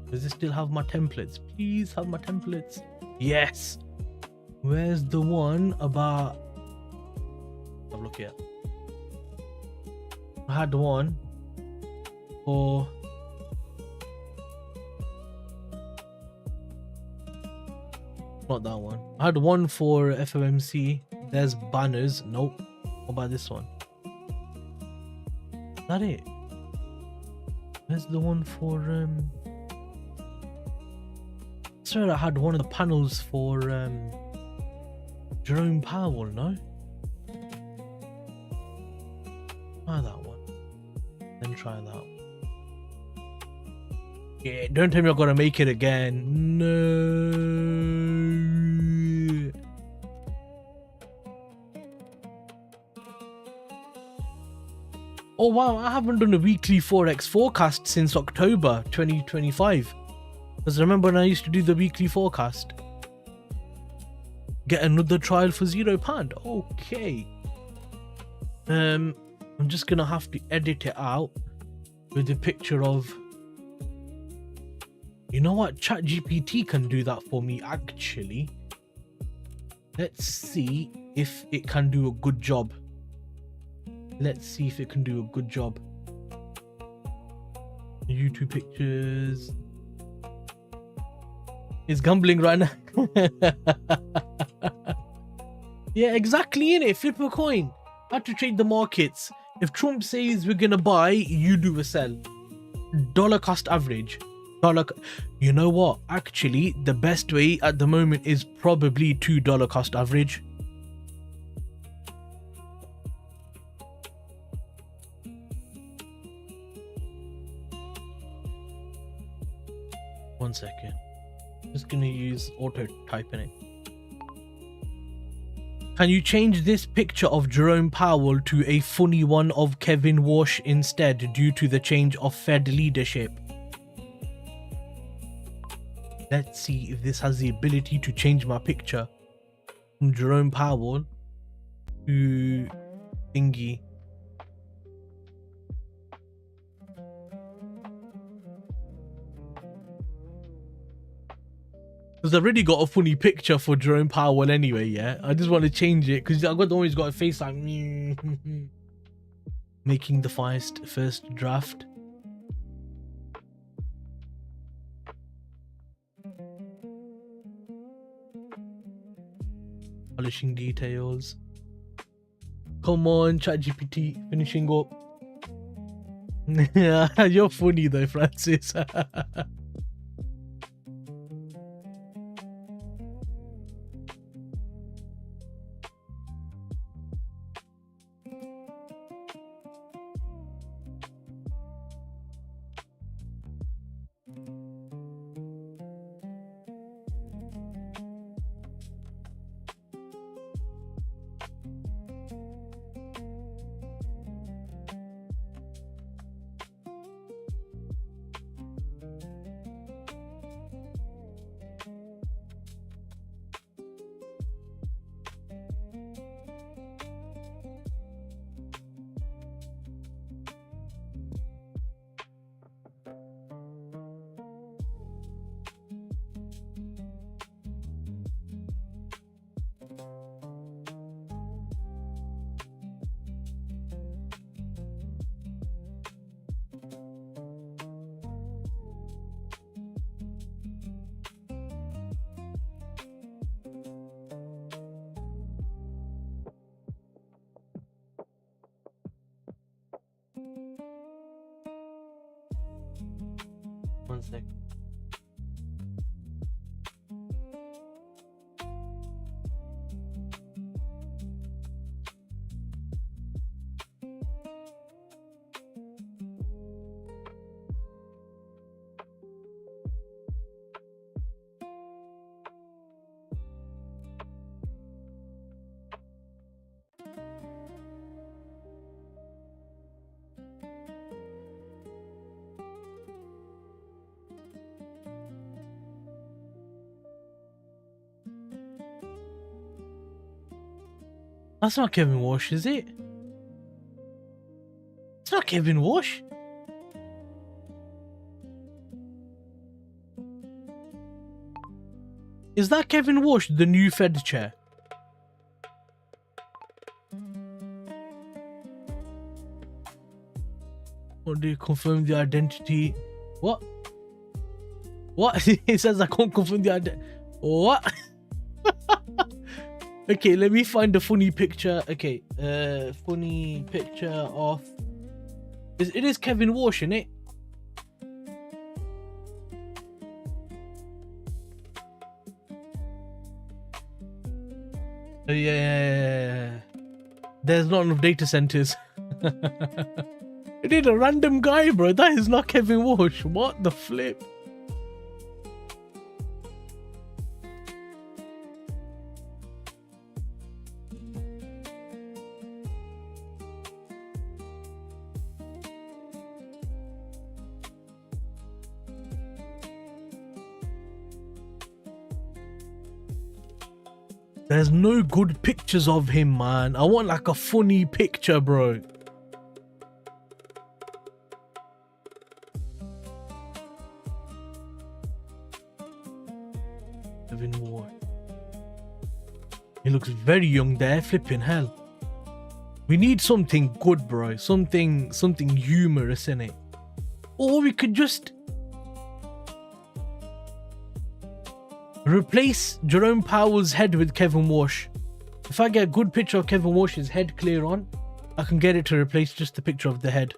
Does it still have my templates? Please have my templates. Yes. Where's the one about? Have a look here. I had one for. Not that one. I had one for FOMC. There's banners. Nope. What about this one? Is that it? Where's the one for I swear I had one of the panels for Jerome Powell, no? Try that one. Then try that one. Yeah, don't tell me I've got to make it again. No. Oh wow, I haven't done a weekly Forex forecast since October 2025. Because remember when I used to do the weekly forecast? Get another trial for £0. Okay. I'm just gonna have to edit it out with a picture of. You know what? ChatGPT can do that for me actually. Let's see if it can do a good job. YouTube pictures. It's gambling right now. Yeah, exactly, innit? Flip a coin. How to trade the markets. If Trump says we're gonna buy, you do a sell. Dollar cost average. You know what? Actually, the best way at the moment is probably $2 cost average. 1 second. Just gonna use auto typing it. Can you change this picture of Jerome Powell to a funny one of Kevin Walsh instead due to the change of Fed leadership? Let's see if this has the ability to change my picture from Jerome Powell to thingy. Because I've already got a funny picture for Jerome Powell anyway, yeah? I just want to change it because I've always got a face like making the first draft. Polishing details. Come on, ChatGPT, finishing up. You're funny though, Francis. 1 sec. That's not Kevin Walsh, is it? It's not Kevin Walsh. Is that Kevin Walsh, the new Fed chair? Or do you confirm the identity? What? What? It says I can't confirm the identity. What? Okay, let me find a funny picture. Okay, funny picture of... It is Kevin Walsh, innit? Oh, yeah. There's not enough data centers. It is a random guy, bro. That is not Kevin Walsh. What the flip? There's no good pictures of him, man. I want like a funny picture, bro. Kevin Ward. He looks very young there, flipping hell. We need something good, bro. Something humorous in it. Or we could just replace Jerome Powell's head with Kevin Walsh. If I get a good picture of Kevin Walsh's head clear on, I can get it to replace just the picture of the head.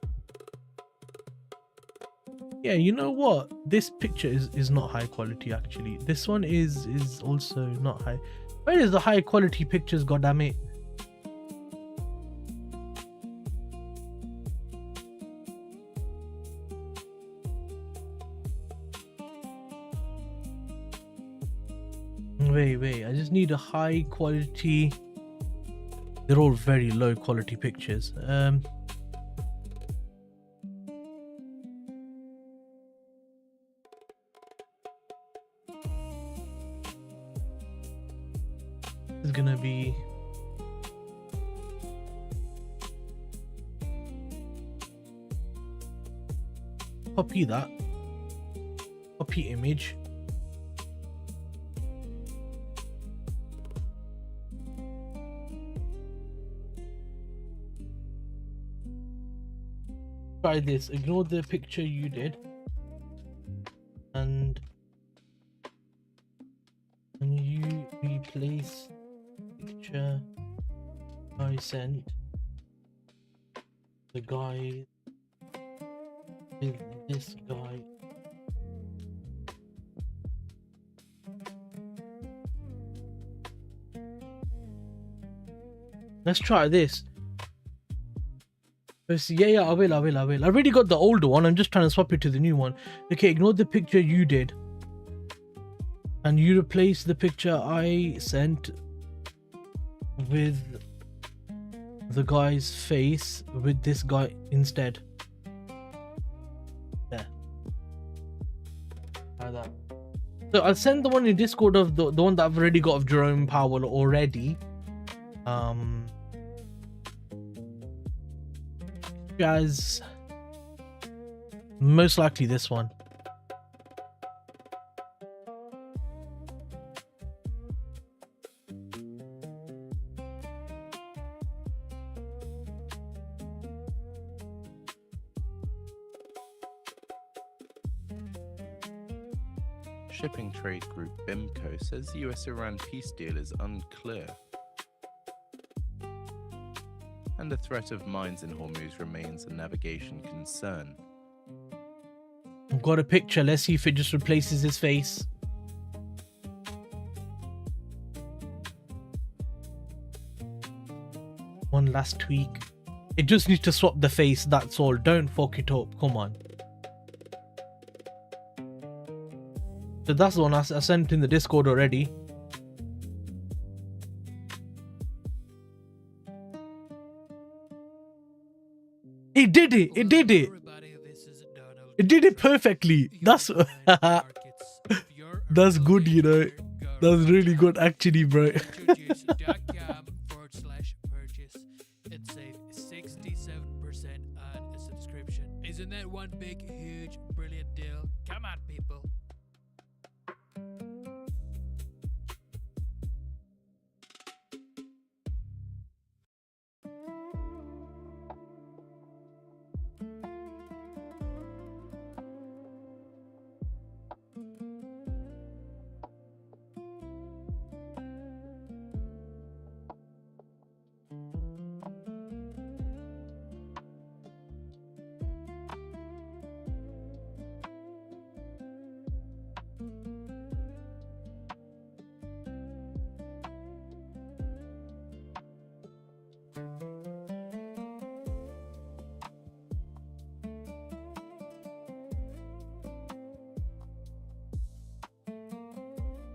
Yeah, you know what? This picture is not high quality actually. This one is also not high. Where is the high quality pictures, goddammit? Wait. I just need a high quality. They're all very low quality pictures. Is gonna be copy that, copy image, try this, ignore the picture you did, and you replace picture I sent the guy with this guy. Let's try this. Yeah, I will. I already got the older one. I'm just trying to swap it to the new one. Okay, ignore the picture you did. And you replace the picture I sent with the guy's face with this guy instead. There. Like that. So I'll send the one in Discord of the one that I've already got of Jerome Powell already. As most likely this one. Shipping trade group BIMCO says the US-Iran peace deal is unclear. And the threat of mines in Hormuz remains a navigation concern. I've got a picture. Let's see if it just replaces his face. One last tweak. It just needs to swap the face, that's all. Don't fuck it up. Come on. So that's the one I sent in the Discord already. It did it. It did it. It did it perfectly. That's that's good, you know. That's really good, actually, bro. Purchase and save 67% on a subscription. Isn't that one big, huge, brilliant deal? Come on, people.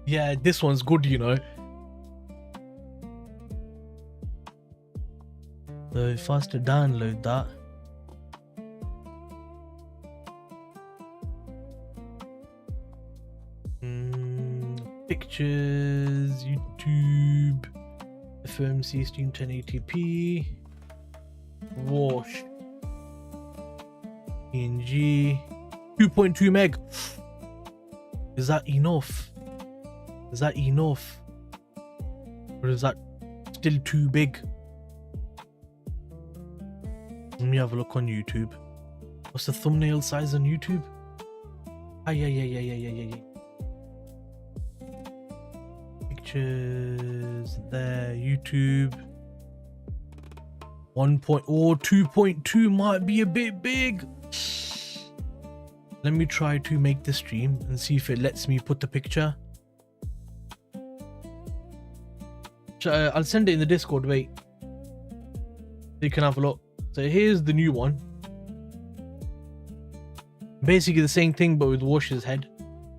Yeah, this one's good, you know. So if I was to download that. Pictures, YouTube, FOMC stream 1080p, wash, PNG, 2.2 meg. Is that enough? Is that enough? Or is that still too big? Let me have a look on YouTube. What's the thumbnail size on YouTube? Ah, yeah. Pictures there, YouTube. 2.2 might be a bit big. Let me try to make the stream and see if it lets me put the picture. I'll send it in the Discord, wait. So you can have a look. So here's the new one. Basically the same thing but with Wash's head.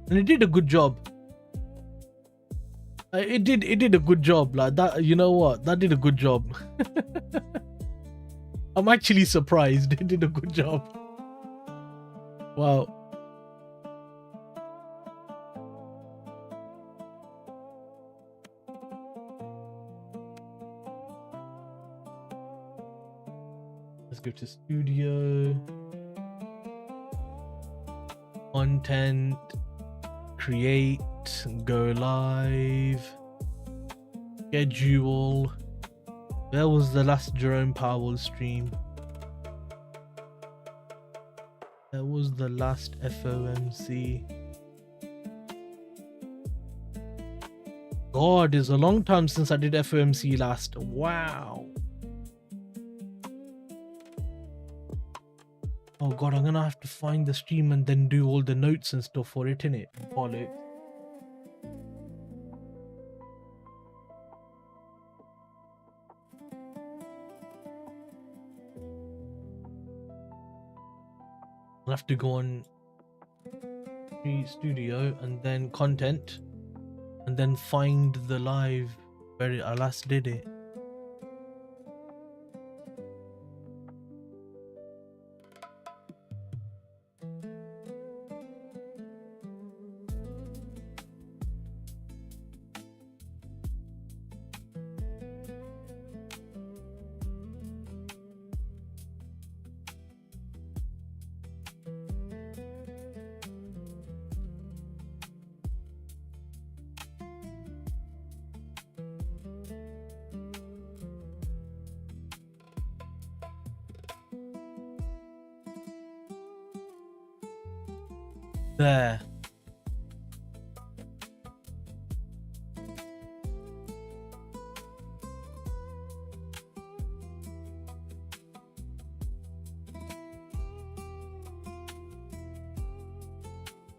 And it did a good job. It did a good job. Like that, you know what? That did a good job. I'm actually surprised. It did a good job. Wow. Let's go to studio. Content. Create. Go live. Schedule. Where was the last Jerome Powell stream? That was the last FOMC. God, it's a long time since I did FOMC last. Wow. Oh God, I'm gonna have to find the stream and then do all the notes and stuff for it, innit? Bollocks. I'll have to go on studio and then content and then find the live where I last did it. There.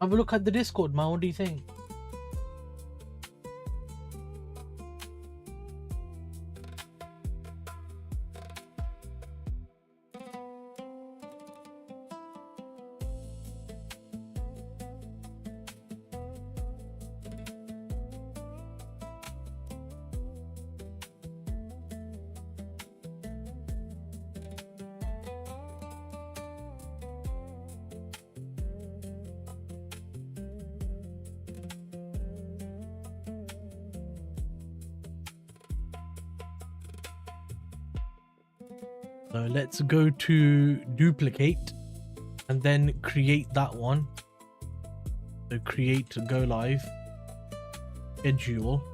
Have a look at the Discord, man. What do you think? So let's go to duplicate and then create that one. So create, go live, schedule,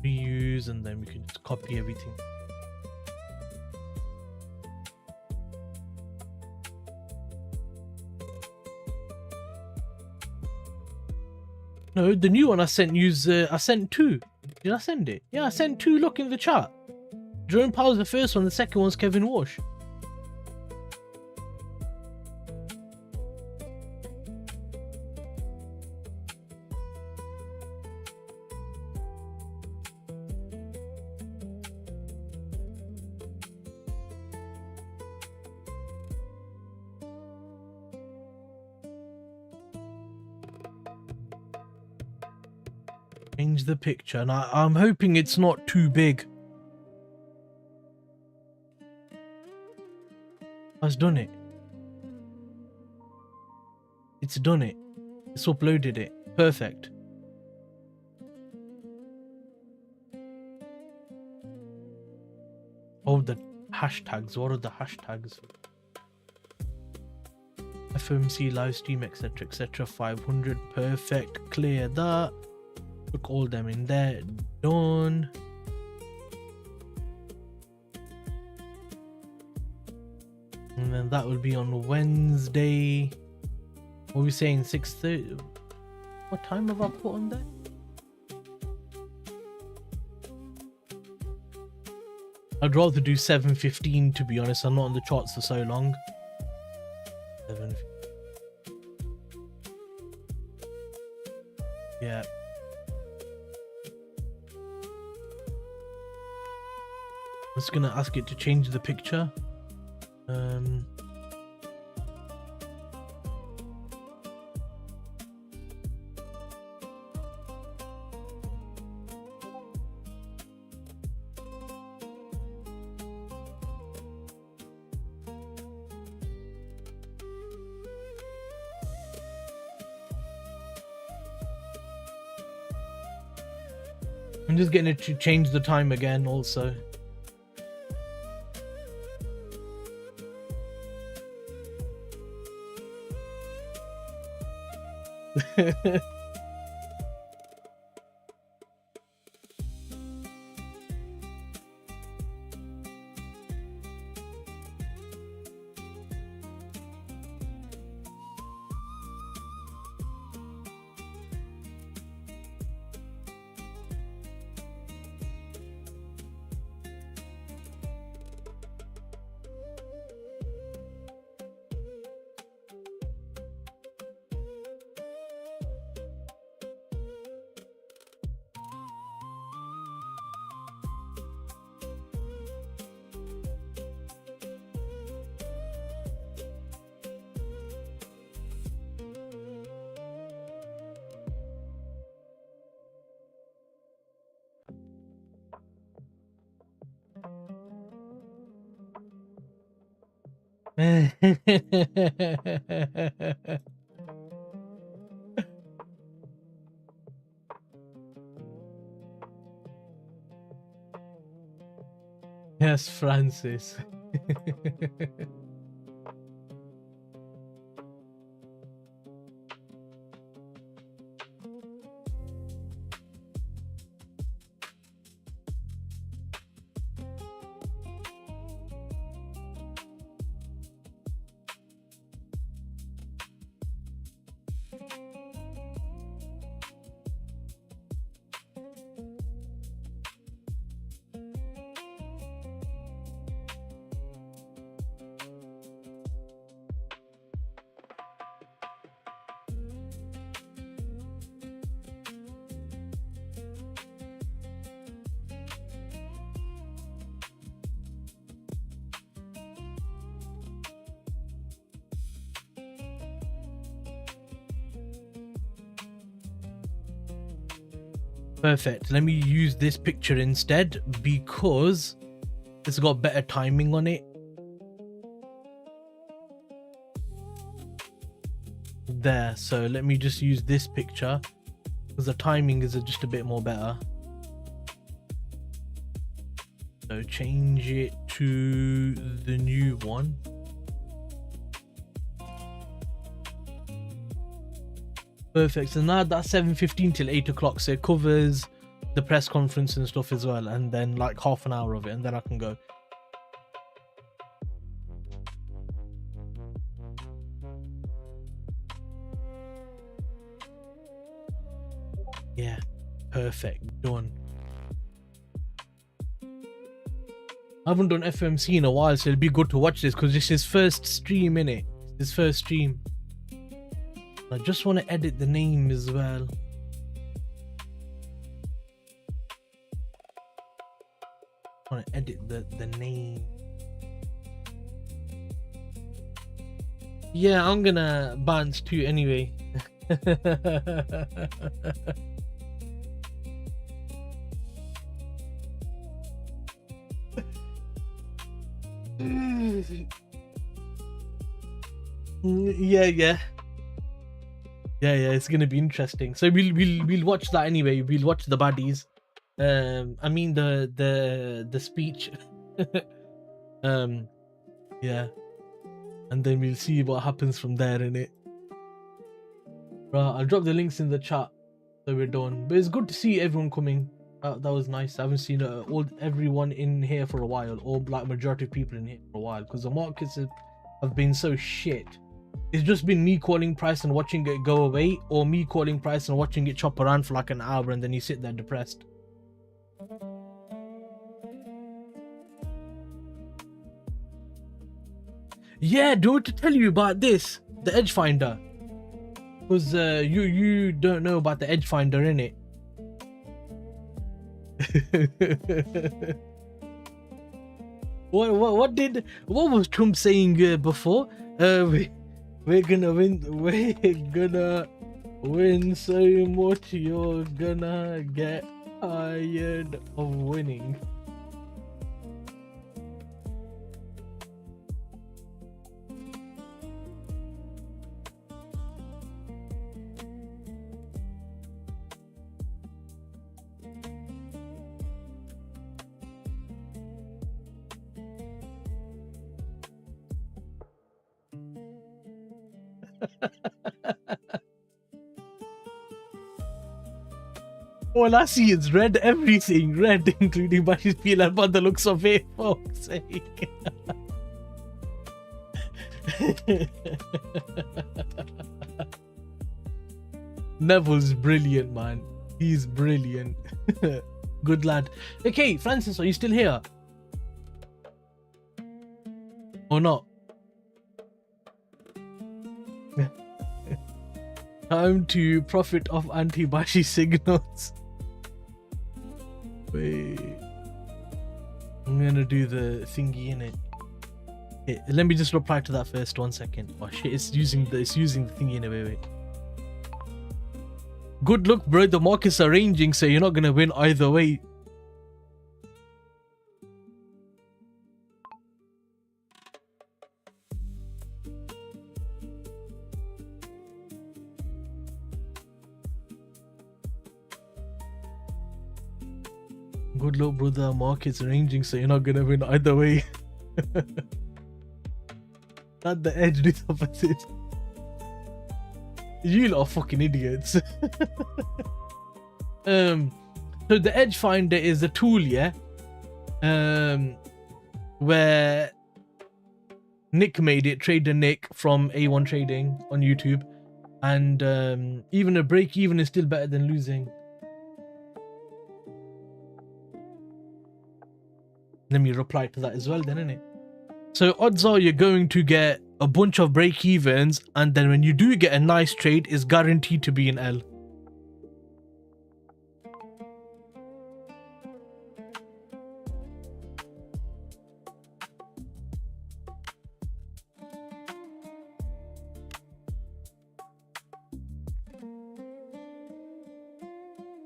reuse, and then we can just copy everything. No, the new one I sent you, I sent two. Did I send it? Yeah, I sent two. Look in the chat. Jerome Powell's the first one, the second one's Kevin Walsh. Change the picture, and I'm hoping it's not too big. It's done it. It's done it. It's uploaded it. Perfect. Oh, the hashtags. What are the hashtags? FOMC live stream, etc, etc. 500. Perfect. Clear that. Put all them in there. Done. And then that will be on Wednesday. What are we saying? 6:30. What time have I put on there? I'd rather do 7:15, to be honest. I'm not on the charts for so long. 7. Yeah. I'm just gonna ask it to change the picture. I'm just getting it to change the time again also. Yes, Francis. Perfect. Let me use this picture instead because it's got better timing on it. There. So let me just use this picture because the timing is just a bit more better. So change it to the new one. Perfect. So now that's 7:15 till 8 o'clock. So it covers the press conference and stuff as well, and then like half an hour of it, and then I can go. Yeah, perfect. Done. I haven't done FMC in a while, so it'll be good to watch this because this is his first stream, innit? His first stream. I just want to edit the name as well. I want to edit the name. Yeah, I'm gonna bounce too anyway. Yeah, it's gonna be interesting. So we'll watch that anyway. We'll watch the baddies. I mean the speech. Yeah, and then we'll see what happens from there, innit? Right, I'll drop the links in the chat so we're done. But it's good to see everyone coming. That was nice. I haven't seen everyone in here for a while, or like majority of people in here for a while, because the markets have been so shit. It's just been me calling price and watching it go away, or me calling price and watching it chop around for like an hour and then you sit there depressed. Yeah, do I want to tell you about this? The Edge Finder. Because you don't know about the Edge Finder, innit? What was Trump saying before? We're gonna win so much you're gonna get tired of winning. All I see is red, everything red, including Bashy's PLN, by the looks of it, for fuck's sake. Neville's brilliant, man. He's brilliant. Good lad. Okay, Francis, are you still here? Or not? Time to profit off anti-Bashy signals. Wait. I'm gonna do the thingy in it. Okay, let me just reply to that first. 1 second. Oh shit, it's using the thingy in it. Wait. Good luck, bro. The markets are ranging, so you're not gonna win either way. Good luck, brother. Markets ranging, so you're not gonna win either way. Not the edge, do the opposite. You lot are fucking idiots. So the edge finder is a tool, yeah, where Nick made it, Trader Nick from A1 Trading on YouTube, and even a break even is still better than losing. Let me reply to that as well then, innit? So odds are you're going to get a bunch of break evens, and then when you do get a nice trade, it's guaranteed to be an L.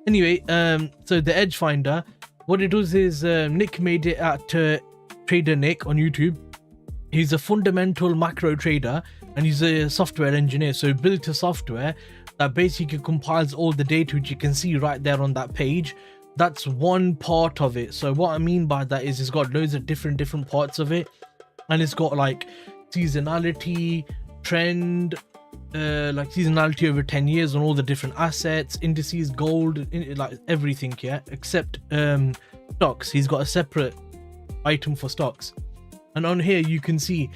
Anyway, so the edge finder, what it does is Nick made it at Trader Nick on YouTube. He's a fundamental macro trader and he's a software engineer. So he built a software that basically compiles all the data, which you can see right there on that page. That's one part of it. So what I mean by that is it's got loads of different parts of it, and it's got like seasonality, trend, like seasonality over 10 years on all the different assets, indices, gold, like everything, yeah, except stocks. He's got a separate item for stocks, and on here you can see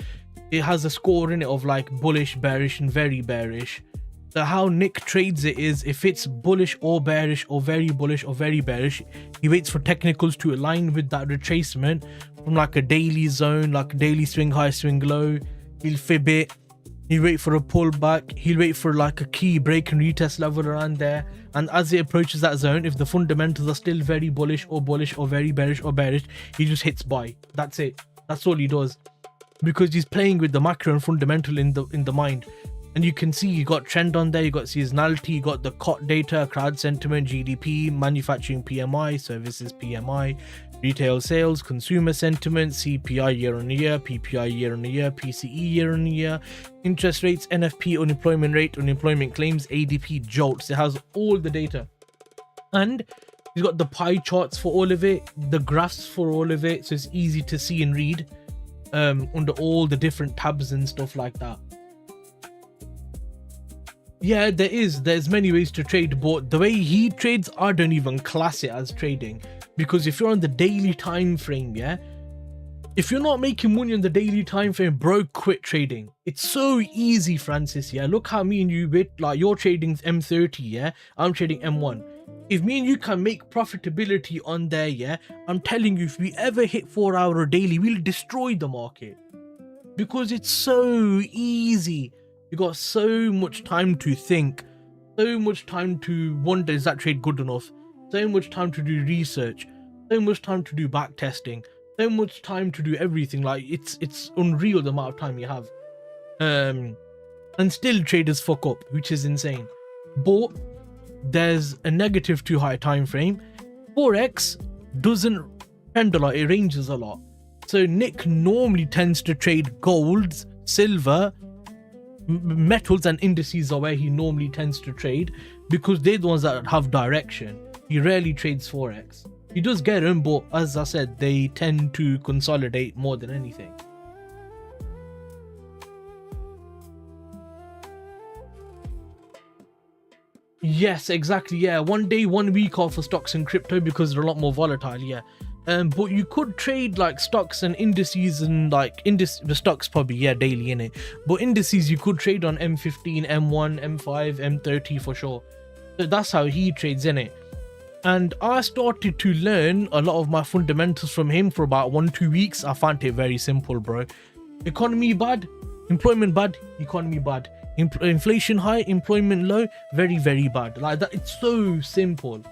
it has a score in it of like bullish, bearish, and very bearish. So how Nick trades it is, if it's bullish or bearish or very bullish or very bearish, he waits for technicals to align with that retracement from like a daily zone, like daily swing high, swing low. He'll fib it. He'll wait for a pullback. He'll wait for like a key break and retest level around there. And as it approaches that zone, if the fundamentals are still very bullish or very bearish or bearish, he just hits buy. That's it. That's all he does, because he's playing with the macro and fundamental in the mind. And you can see you got trend on there, you got seasonality, you got the COT data, crowd sentiment, GDP, manufacturing PMI, services PMI, retail sales, consumer sentiment, CPI year on year, PPI year on year, PCE year on year, interest rates, NFP, unemployment rate, unemployment claims, ADP, jolts. It has all the data. And he's got the pie charts for all of it, the graphs for all of it, so it's easy to see and read under all the different tabs and stuff like that. Yeah, there's many ways to trade, but the way he trades, I don't even class it as trading, because if you're on the daily time frame, yeah, if you're not making money on the daily time frame, bro, quit trading. It's so easy, Francis. Yeah, look how me and you bit, like, you're trading M30, yeah, I'm trading M1. If me and you can make profitability on there, yeah, I'm telling you, if we ever hit 4 hour daily, we'll destroy the market, because it's so easy. You got so much time to think, so much time to wonder, is that trade good enough? So much time to do research, so much time to do back testing, so much time to do everything. Like it's unreal the amount of time you have. And still traders fuck up, which is insane. But there's a negative too high time frame. Forex doesn't trend a lot, it ranges a lot. So Nick normally tends to trade golds, silver, metals, and indices are where he normally tends to trade, because they're the ones that have direction. He rarely trades Forex. He does get them, but as I said, they tend to consolidate more than anything. Yes, exactly. Yeah, 1 day, 1 week off for stocks and crypto because they're a lot more volatile. Yeah. But you could trade like stocks and indices and like the stocks probably daily in it. But indices you could trade on M15, M1, M5, M30 for sure. So that's how he trades in it. And I started to learn a lot of my fundamentals from him for about 1-2 weeks. I found it very simple, bro. Economy bad, employment bad, economy bad. Inflation high, employment low, very, very bad. Like that, it's so simple.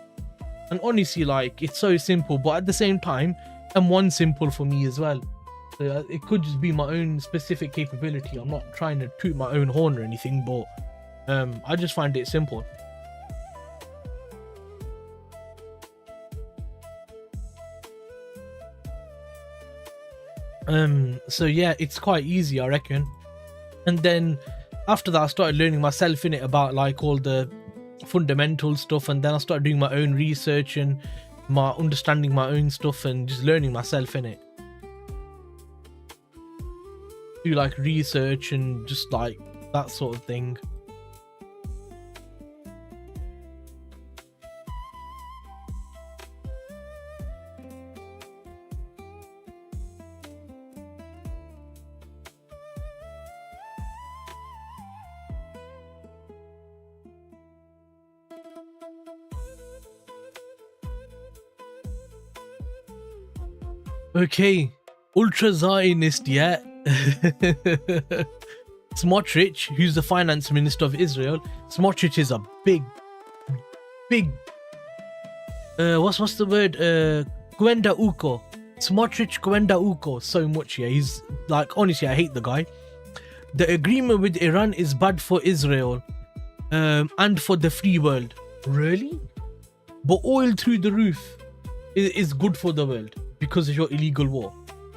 And honestly, like, it's so simple, but at the same time, M1 simple for me as well. So it could just be my own specific capability. I'm not trying to toot my own horn or anything, but I just find it simple. So yeah, it's quite easy, I reckon. And then after that, I started learning myself in it about like all the fundamental stuff, and then I started doing my own research and understanding my own stuff and just learning myself in it. Do like research and just like that sort of thing. Okay, ultra Zionist, yeah. Smotrich, who's the finance minister of Israel. Smotrich is a big what's the word? Gwenda Uko. Smotrich Gwenda Uko. So much, yeah. He's like, honestly, I hate the guy. The agreement with Iran is bad for Israel and for the free world. Really? But oil through the roof is good for the world because of your illegal war.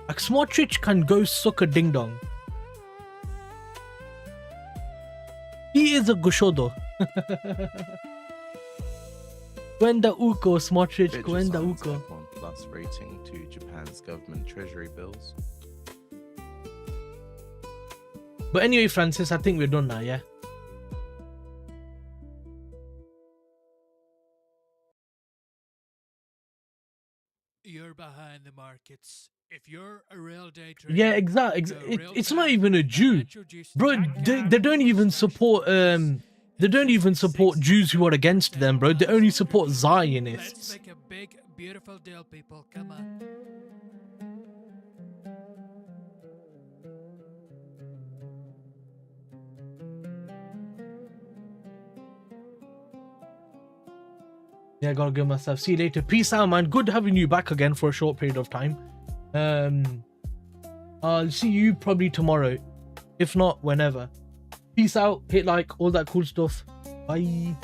Like, Smotrich can go suck a ding dong. He is a gushodo. Gwenda Uko, Smotrich, Gwenda Uko. Plus rating to Japan's government treasury bills. But anyway, Francis, I think we're done now, yeah? You're behind the markets. If you're a real day trader, Yeah, exactly. It's not even a Jew, bro. They don't even support they don't even support Jews who are against them, bro. They only support Zionists. Let's make a big, beautiful deal, people. Come on. Yeah, gotta go myself. See you later. Peace out, man. Good having you back again for a short period of time. I'll see you probably tomorrow, if not whenever. Peace out. Hit like, all that cool stuff. Bye.